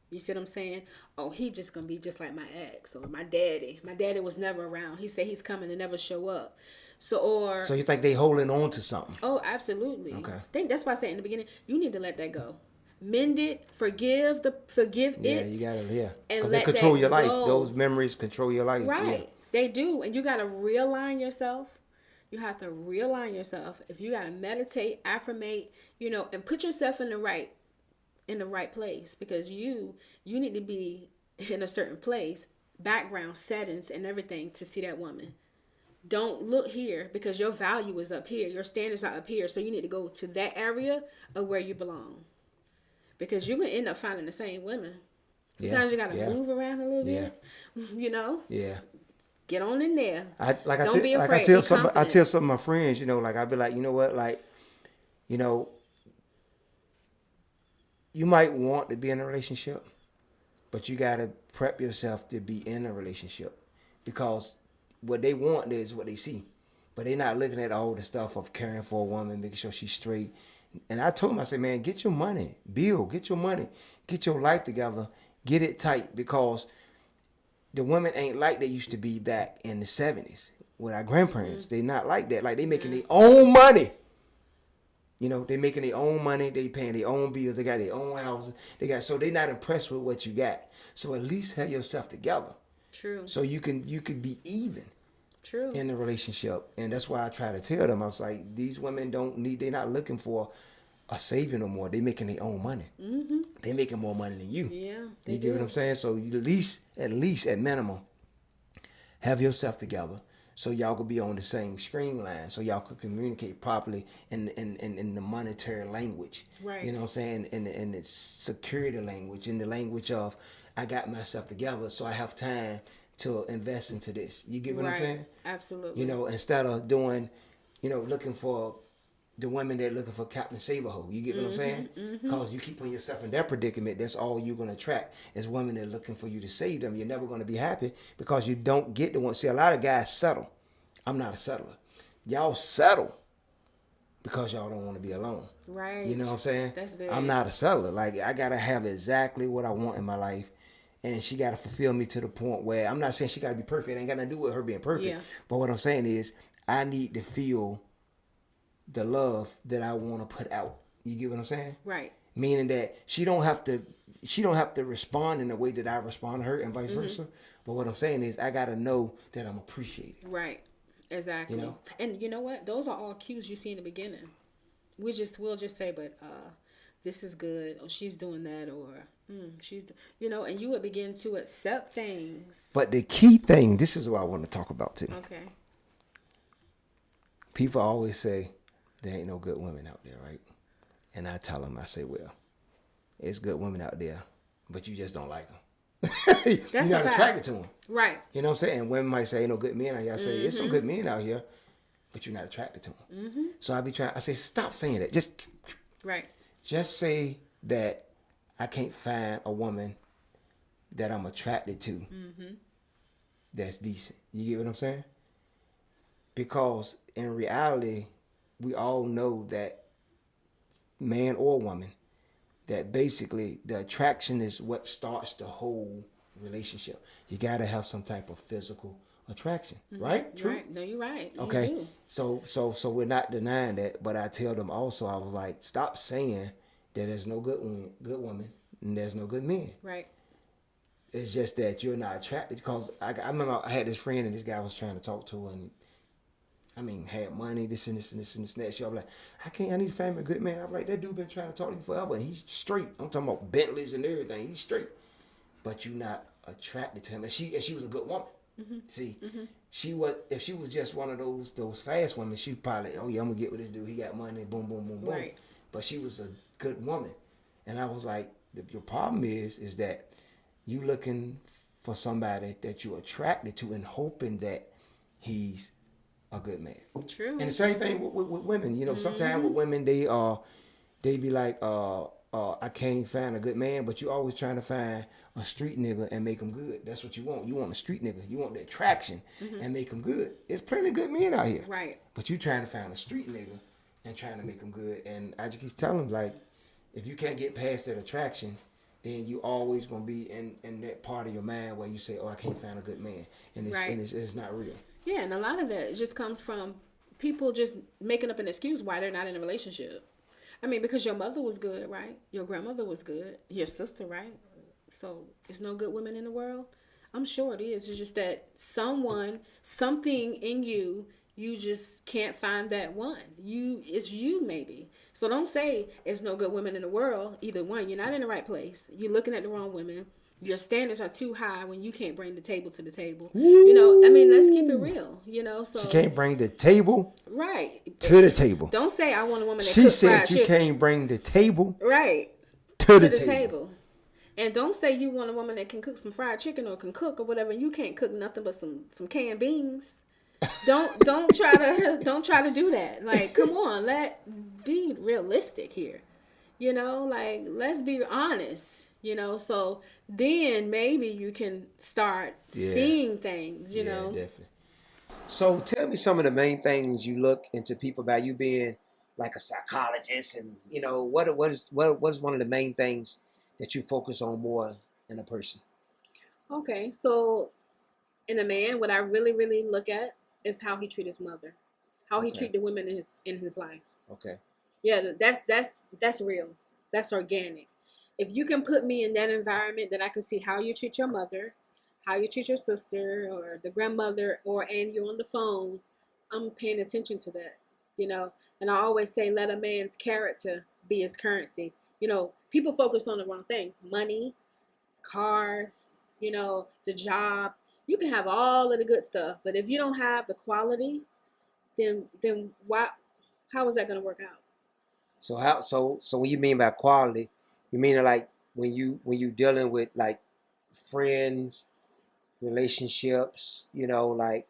You see what I'm saying? Oh, he just gonna be just like my ex or my daddy. My daddy was never around. He said he's coming to never show up. So you think they holding on to something? oh, absolutely. Okay. I think that's why I said in the beginning, you need to let that go. Mend it, forgive Yeah, it. you gotta, yeah. and Because they let control that your life. go. Those memories control your life. Right. Yeah. They do. And you got to realign yourself. You have to realign yourself. If you got to meditate, affirmate, you know, and put yourself in the right place, because you need to be in a certain place, background settings and everything to see that woman. Don't look here, because your value is up here. Your standards are up here. So you need to go to that area of where you belong, because you're going to end up finding the same women. Sometimes you got to move around a little bit, you know? Yeah. Get on in there. Don't be afraid. I tell Be some confident. of my friends, you know, like I'd be like, you know what, like, you know, you might want to be in a relationship, but you gotta prep yourself to be in a relationship, because what they want is what they see, but they're not looking at all the stuff of caring for a woman, making sure she's straight. And I told him, I said, man, get your money, get your money, get your life together, get it tight, because the women ain't like they used to be back in the 70s with our grandparents. They not like that. Like, they making their own money. You know, they making their own money. They paying their own bills. They got their own houses. So they not impressed with what you got. So at least have yourself together. True. So you could be even. True. In the relationship. And that's why I try to tell them, I was like, these women they're not looking for a savior no more. They making their own money. Mm-hmm. They making more money than you. Yeah. You get what I'm saying? So you at least at minimum, have yourself together, so y'all could be on the same screen line, so y'all could communicate properly in the monetary language. Right. You know what I'm saying? In the security language, in the language of, I got myself together, so I have time to invest into this. You get what I'm saying? Absolutely. You know, instead of doing, you know, looking for the women that are looking for Captain Save-A-Ho. You get what I'm saying? Because you keep putting yourself in that predicament, that's all you're going to attract is women that are looking for you to save them. You're never going to be happy, because you don't get the one. See, a lot of guys settle. I'm not a settler. Y'all settle because y'all don't want to be alone. Right. You know what I'm saying? That's big. I'm not a settler. Like, I got to have exactly what I want in my life. And she got to fulfill me to the point where, I'm not saying she got to be perfect. It ain't got nothing to do with her being perfect. Yeah. But what I'm saying is, I need to feel the love that I want to put out. You get what I'm saying? Right. Meaning that she don't have to respond in the way that I respond to her, and vice versa. But what I'm saying is, I got to know that I'm appreciated. Right. Exactly. You know? And you know what? Those are all cues you see in the beginning. We'll just say, but this is good, or she's doing that, or she's, you know, and you would begin to accept things. But the key thing, this is what I want to talk about too. Okay. People always say, there ain't no good women out there, right? And I tell them, I say, well, it's good women out there, but you just don't like them. You're not attracted to them. Right. You know what I'm saying? And women might say, ain't no good men out here. I say, there's some good men out here, but you're not attracted to them. So I say, stop saying that. Just say that I can't find a woman that I'm attracted to that's decent. You get what I'm saying? Because in reality, we all know that man or woman, that basically the attraction is what starts the whole relationship. You got to have some type of physical attraction, right? True. Right. No, you're right. Okay. You do. So we're not denying that, but I tell them also, I was like, stop saying that there's no good woman and there's no good men. Right. It's just that you're not attracted. Because I remember I had this friend and this guy was trying to talk to her, and had money, this and this and this and this and that. So I'm like, I need to find me a good man. I'm like, that dude been trying to talk to you forever, and he's straight. I'm talking about Bentleys and everything. He's straight, but you're not attracted to him. And she was a good woman. See, she was, if she was just one of those fast women, she probably, oh yeah, I'm gonna get with this dude. He got money, boom, boom, boom, boom. Right. But she was a good woman, and I was like, your problem is that you looking for somebody that you're attracted to and hoping that he's a good man. True. And the same thing with women. You know, sometimes with women, they be like, I can't find a good man, but you always trying to find a street nigga and make him good. That's what you want. You want a street nigga. You want the attraction and make him good. There's plenty of good men out here. Right. But you trying to find a street nigga and trying to make him good. And I just keep telling them, like, if you can't get past that attraction, then you always gonna be in that part of your mind where you say, oh, I can't find a good man, and it's not real. Yeah, and a lot of it just comes from people just making up an excuse why they're not in a relationship. I mean, because your mother was good, right? Your grandmother was good. Your sister, right? So, there's no good women in the world? I'm sure it is. It's just that something in you, you just can't find that one. It's you maybe. So don't say it's no good women in the world. Either one, you're not in the right place. You're looking at the wrong women. Your standards are too high when you can't bring the table to the table. You know, I mean, let's keep it real. You know, so she can't bring the table right to the table. Don't say I want a woman that she cooks said fried you chicken. Can't bring the table Right to the table. And don't say you want a woman that can cook some fried chicken or can cook or whatever. And you can't cook nothing but some canned beans. Don't try to do that. Like, come on, be realistic here. You know, like, let's be honest. You know, so then maybe you can start seeing things. You know, definitely. So tell me some of the main things you look into people by, you being like a psychologist, and you know what is one of the main things that you focus on more in a person? Okay, so in a man, what I really, really look at is how he treat his mother, how he treat the women in his life. Okay. Yeah, that's real. That's organic. If you can put me in that environment, that I can see how you treat your mother, how you treat your sister or the grandmother, and you're on the phone, I'm paying attention to that. You know, and I always say, let a man's character be his currency. You know, people focus on the wrong things: money, cars, you know, the job. You can have all of the good stuff, but if you don't have the quality, then why? How is that going to work out? So what you mean by quality? You mean like when you dealing with like friends, relationships, you know, like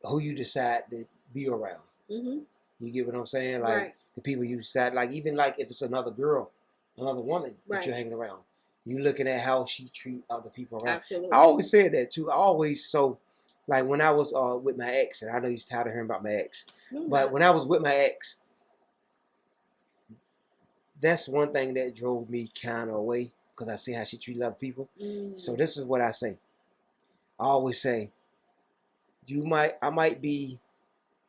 who you decide to be around. Mm-hmm. You get what I'm saying? Like right. The people you decide, like even like if it's another girl, another woman right. that you're hanging around, you looking at how she treat other people around. Absolutely. I always said that too. Like when I was with my ex, and I know you're tired of hearing about my ex, but when I was with my ex, that's one thing that drove me kind of away, because I see how she treated other people. So this is what I say. I always say, I might be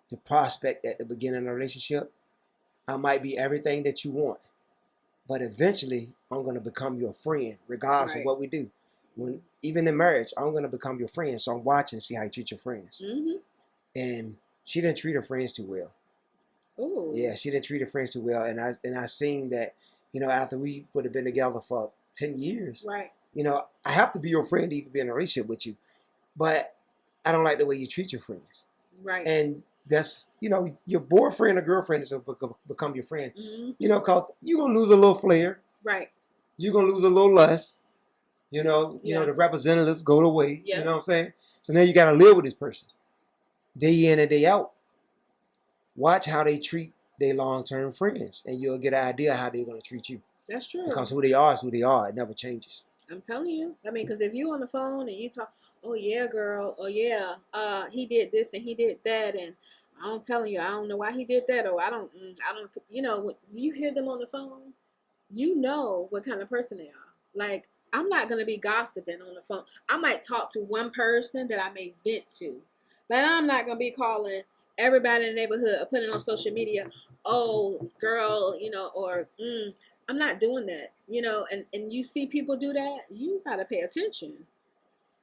the prospect at the beginning of the relationship. I might be everything that you want, but eventually I'm going to become your friend, regardless of what we do. Even in marriage, I'm going to become your friend. So I'm watching to see how you treat your friends. Mm-hmm. And she didn't treat her friends too well. Ooh. Yeah, she didn't treat her friends too well. And I seen that, you know, after we would have been together for 10 years, right? You know, I have to be your friend to even be in a relationship with you. But I don't like the way you treat your friends. Right. And that's, you know, your boyfriend or girlfriend is going to become your friend. Mm-hmm. You know, because you're going to lose a little flair. Right. You're going to lose a little lust. You know, the representatives go away. Yep. You know what I'm saying? So now you got to live with this person day in and day out. Watch how they treat their long-term friends, and you'll get an idea how they're going to treat you. That's true. Because who they are is who they are. It never changes. I'm telling you. I mean, because if you on the phone and you talk, oh yeah, girl, oh yeah, he did this and he did that, and I'm telling you, I don't know why he did that, or I don't, when you hear them on the phone, you know what kind of person they are. Like, I'm not gonna be gossiping on the phone. I might talk to one person that I may vent to, but I'm not gonna be calling everybody in the neighborhood or putting on social media. Oh, girl, or I'm not doing that. And you see people do that. You gotta pay attention.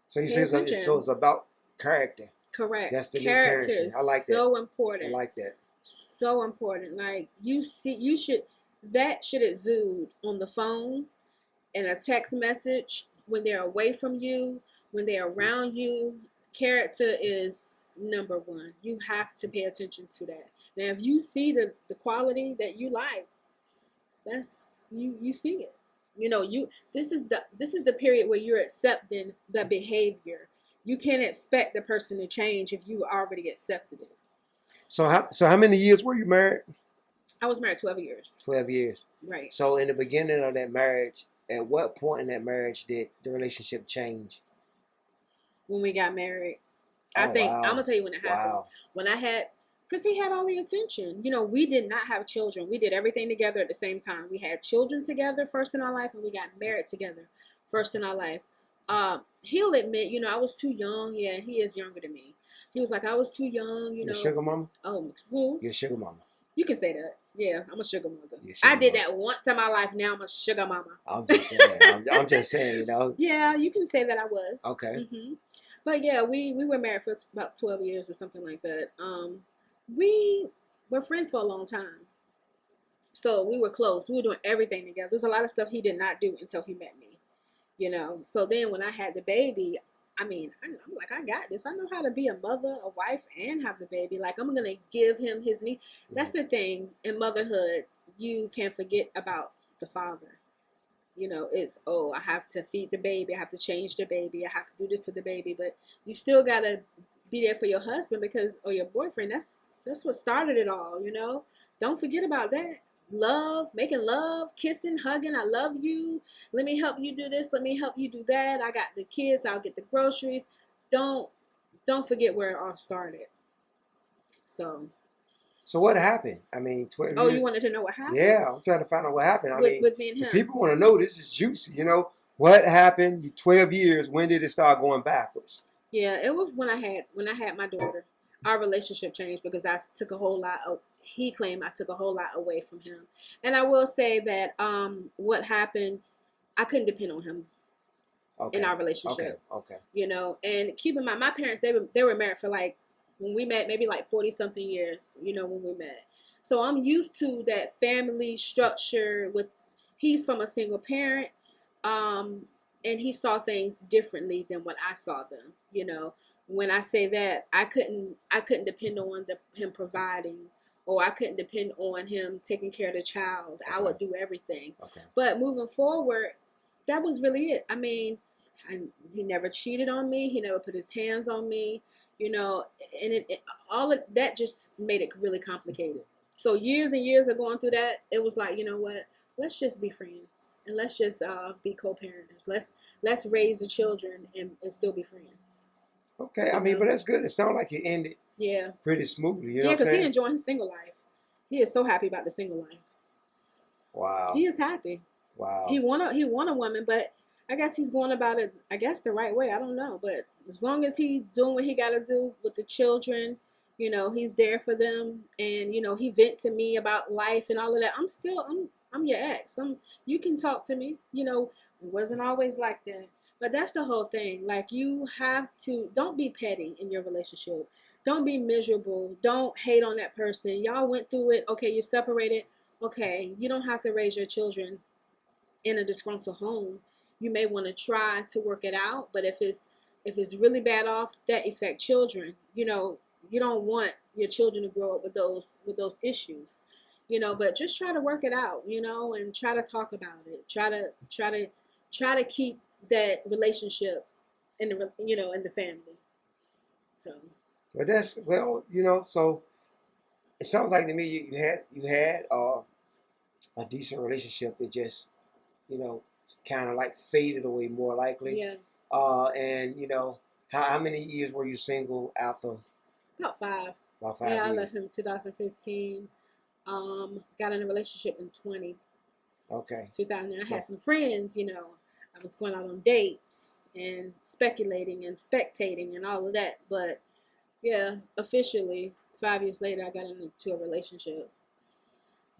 So you Pay say so attention. it's about character. Correct. That's the new Character currency. is I like that. so I important. like that. So important. Like you should that should exude on the phone, in a text message, when they're away from you, when they're around you. Character is number one. You have to pay attention to that. Now, if you see the quality that you like, that's you see it. This is the period where you're accepting the behavior. You can't expect the person to change if you already accepted it. So how many years were you married? I was married 12 years. 12 years. Right. So in the beginning of that marriage, at what point in that marriage did the relationship change? When we got married, I Oh think I'm wow. gonna tell you when it happened. Wow. When I had, because he had all the attention. We did not have children. We did everything together at the same time. We had children together first in our life, and we got married together first in our life. He'll admit, I was too young. Yeah, he is younger than me. He was like, I was too young. Your sugar mama? Oh, who? Your sugar mama. You can say that. Yeah, I'm a sugar mother. Sugar I did mama. that once in my life. Now I'm a sugar mama. I'm just saying. I'm just saying. Yeah, you can say that I was. Okay. But yeah, we were married for about 12 years or something like that. We were friends for a long time. So we were close. We were doing everything together. There's a lot of stuff he did not do until he met me. So then when I had the baby, I'm like, I got this. I know how to be a mother, a wife, and have the baby. Like, I'm going to give him his need. That's the thing. In motherhood, you can't forget about the father. It's, I have to feed the baby. I have to change the baby. I have to do this for the baby. But you still got to be there for your husband or your boyfriend. That's what started it all, Don't forget about that. Love, making love, kissing, hugging. I love you. Let me help you do this. Let me help you do that. I got the kids. I'll get the groceries. Don't forget where it all started. So what happened? 12 Oh, years. You wanted to know what happened? Yeah, I'm trying to find out what happened. With me and him. People want to know. This is juicy. What happened? 12 years. When did it start going backwards? Yeah, it was when I had my daughter. Our relationship changed because I took a whole lot of. He claimed I took a whole lot away from him, and I will say that what happened, I couldn't depend on him. Okay. In our relationship. Okay. And keep in mind, my parents they were married for like, when we met, maybe like 40 something years. When we met, so I'm used to that family structure. He's from a single parent, and he saw things differently than what I saw them. When I say that, I couldn't depend on him providing, or I couldn't depend on him taking care of the child. Okay. I would do everything. Okay. But moving forward, that was really it. He never cheated on me. He never put his hands on me, and all of that just made it really complicated. So years and years of going through that, it was like, you know what? Let's just be friends, and let's just be co-parents. Let's raise the children and still be friends. Okay, but that's good. It sounds like it ended. Yeah. Pretty smoothly. Yeah, because he enjoyed his single life. He is so happy about the single life. Wow. He is happy. Wow. He want a woman, but I guess he's going about it, the right way. I don't know. But as long as he's doing what he got to do with the children, he's there for them. And, he vent to me about life and all of that. I'm your ex. You can talk to me. It wasn't always like that. But that's the whole thing. Like, you have to, don't be petty in your relationship. Don't be miserable. Don't hate on that person. Y'all went through it. Okay, you're separated. Okay, you don't have to raise your children in a disgruntled home. You may want to try to work it out, but if it's really bad off, that affect children. You don't want your children to grow up with those issues. But just try to work it out, and try to talk about it. Try to keep that relationship in the family. So. So it sounds like to me you had a decent relationship. It just, kind of like faded away more likely. Yeah. And you know, how many years were you single after? About 5. About 5 Yeah, I years. left him in 2015. Got in a relationship in Okay. 2000. I So had some friends, you know. I was going out on dates and speculating and spectating and all of that. But yeah, officially, 5 years later, I got into a relationship.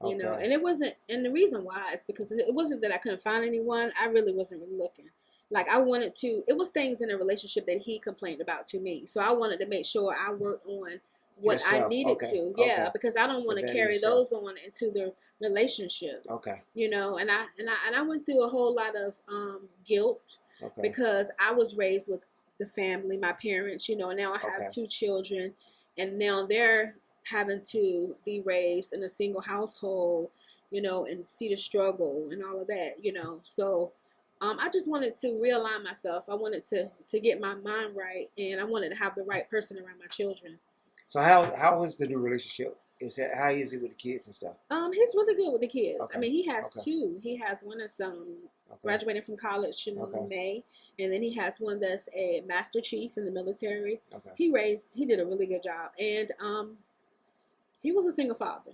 You know, okay. and it wasn't, and the reason why is because it wasn't that I couldn't find anyone. I really wasn't really looking. Like I wanted to, it was things in a relationship that he complained about to me. So I wanted to make sure I worked on what I Yourself. needed Okay. to. Okay. Yeah, because I don't The want to better carry yourself. those on into the relationship. Okay. You know, and I went through a whole lot of guilt Okay. because I was raised with the family, my parents, you know, and now I have Okay. 2 children, and now they're having to be raised in a single household, you know, and see the struggle and all of that, you know. So I just wanted to realign myself. I wanted to get my mind right, and I wanted to have the right person around my children. So how was the new relationship? Is that how is it with the kids and stuff? He's really good with the kids. I Okay. mean, he has Okay. 2. He has one that's Okay. graduating from college in Okay. May, and then he has one that's a master chief in the military. Okay. He did a really good job, and he was a single father.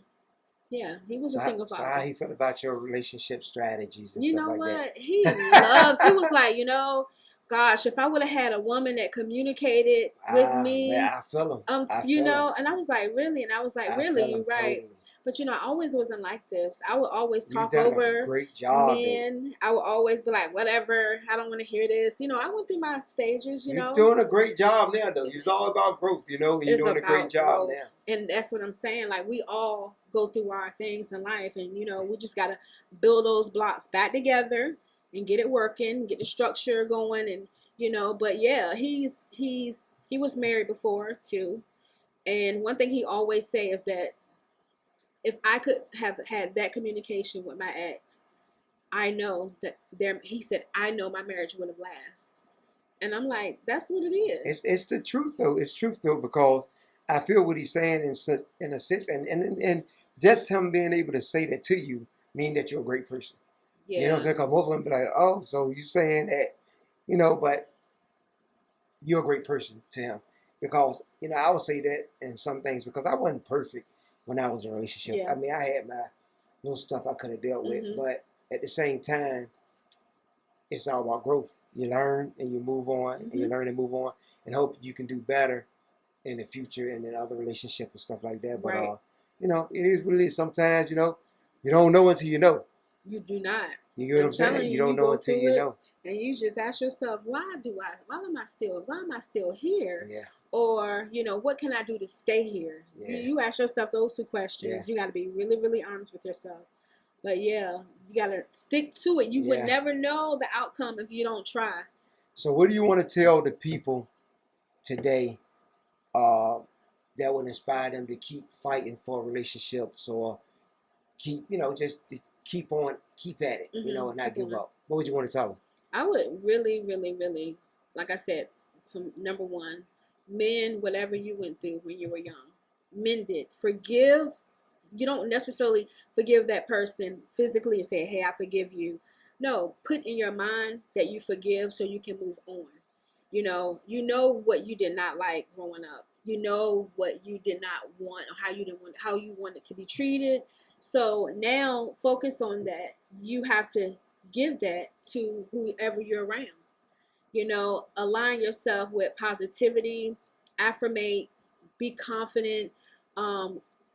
Yeah, he was a single So father. how he felt about your relationship strategies and You stuff know like what? that? He was like, you know, gosh, if I would have had a woman that communicated with Man, me, I feel him. I you feel him. know, and I was like, really? And I was like, I really, feel you're him right. totally. But you know, I always wasn't like this. I would always You've talk done a over great job, though. men. I would always be like, whatever, I don't want to hear this. You know, I went through my stages, you You're know. doing a great job now, though. It's all about growth, you know. And you're It's doing a great about job growth. now. And that's what I'm saying. Like we all go through our things in life, and you know, we just gotta build those blocks back together and get it working, get the structure going, and you know. But yeah, he was married before too, and one thing he always say is that if I could have had that communication with my ex, I know that there. He said, I know my marriage would have lasted, and I'm like, that's what it is. It's the truth, though. It's truth, though, because I feel what he's saying in a sense, and just him being able to say that to you mean that you're a great person. Yeah. You know what I'm saying? Because most women be like, oh, so you saying that, you know, but you're a great person to him. Because, you know, I would say that in some things because I wasn't perfect when I was in a relationship. Yeah. I mean, I had my little stuff I could have dealt with, but at the same time, it's all about growth. You learn and you move on, and you learn and move on, and hope you can do better in the future and in other relationships and stuff like that. But, Right. you know, it is what it is. Sometimes, you know, you don't know until you know. You do not. You get what I'm saying? telling You don't know go until through you it, know. And you just ask yourself, why am I still here? Yeah. Or, you know, what can I do to stay here? Yeah. You ask yourself those 2 questions. Yeah. You got to be really, really honest with yourself. But yeah, you got to stick to it. You would Yeah. never know the outcome if you don't try. So what do you want to tell the people today that would inspire them to keep fighting for relationships or keep, you know, just to keep at it, you know, and not give up? What would you want to tell them? I would really, really, really, like I said, from number 1, men, whatever you went through when you were young, mend it. Forgive. You don't necessarily forgive that person physically and say, hey, I forgive you. No, put in your mind that you forgive so you can move on. You know what you did not like growing up. You know what you did not want, or how you wanted to be treated. So now focus on that. You have to give that to whoever you're around. You know, align yourself with positivity, affirmate, be confident,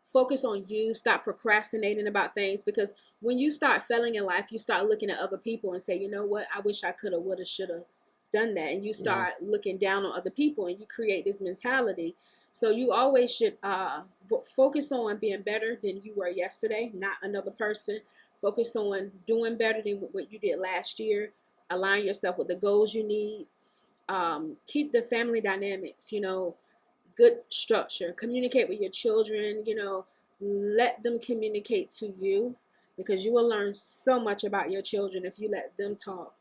focus on you, stop procrastinating about things, because when you start failing in life, you start looking at other people and say, you know what, I wish I could have, would have, should have done that. And you start looking down on other people and you create this mentality. So you always should focus on being better than you were yesterday, not another person. Focus on doing better than what you did last year. Align yourself with the goals you need. Keep the family dynamics, you know, good structure. Communicate with your children, you know, let them communicate to you, because you will learn so much about your children if you let them talk.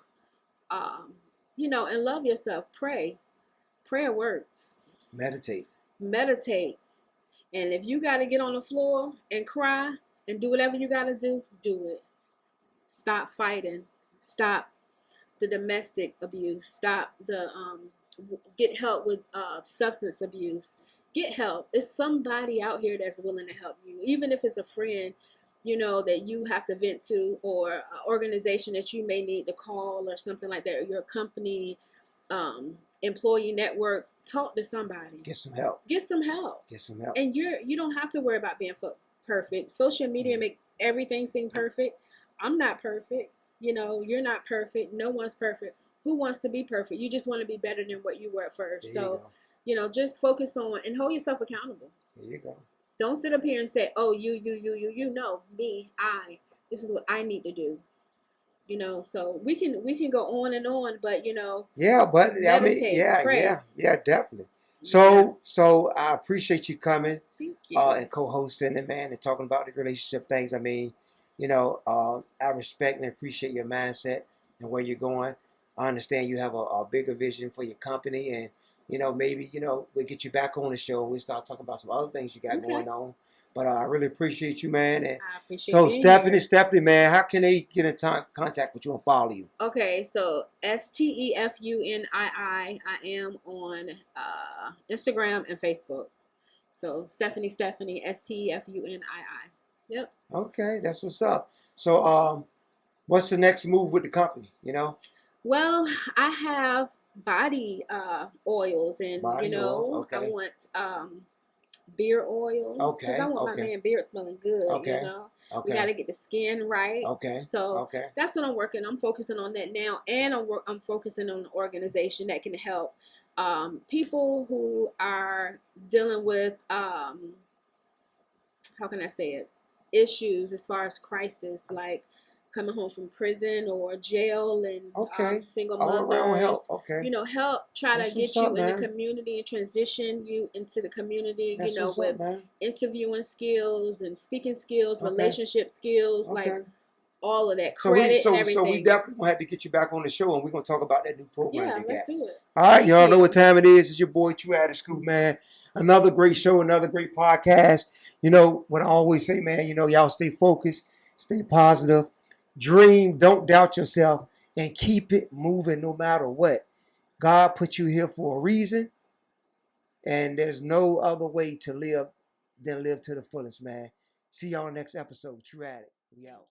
You know, and love yourself. Pray. Prayer works. Meditate. And if you got to get on the floor and cry and do whatever you got to do it. Stop fighting. stop the domestic abuse, stop the get help with substance abuse. Get help. It's somebody out here that's willing to help you, even if it's a friend, that you have to vent to, or an organization that you may need to call or something like that, or your company, employee network. Talk to somebody. Get some help. Get some help. Get some help. And you don't have to worry about being perfect. Social media make everything seem perfect. I'm not perfect. You're not perfect. No one's perfect. Who wants to be perfect? You just want to be better than what you were at first. So, just focus on and hold yourself accountable. There you go. Don't sit up here and say, oh, you. No, me, I. This is what I need to do. So we can go on and on, but Yeah, but meditate, pray. yeah, definitely. So I appreciate you coming, thank you, and co-hosting it, man, and talking about the relationship things. I mean, I respect and appreciate your mindset and where you're going. I understand you have a bigger vision for your company, and maybe we'll get you back on the show and we start talking about some other things you got going on. But I really appreciate you, man. And I appreciate so you. Stephanie, man, how can they get in contact with you and follow you? Okay, so Stefunii. I am on Instagram and Facebook. So Stefunii, Stefunii. Yep. Okay, that's what's up. So what's the next move with the company? Well, I have body oils, and oils, okay. I want beard oil. Okay. Because I want my man beard smelling good. Okay. We got to get the skin right. Okay. So that's what I'm working. I'm focusing on that now, and I'm focusing on an organization that can help people who are dealing with how can I say it, issues as far as crisis, like coming home from prison or jail, and single mothers. Help. Help try to get you in the community and transition you into the community. With interviewing skills and speaking skills, relationship skills, like all of that. Credit and everything. So we definitely gonna have to get you back on the show, and we're gonna talk about that new program. Yeah, let's do it. All right, y'all know what time it is. It's your boy True Addict Scoop, man. Another great show, another great podcast. What I always say, man. Y'all stay focused, stay positive. Dream, don't doubt yourself, and keep it moving no matter what. God put you here for a reason, and there's no other way to live than live to the fullest, man. See y'all next episode. True Addict. We out.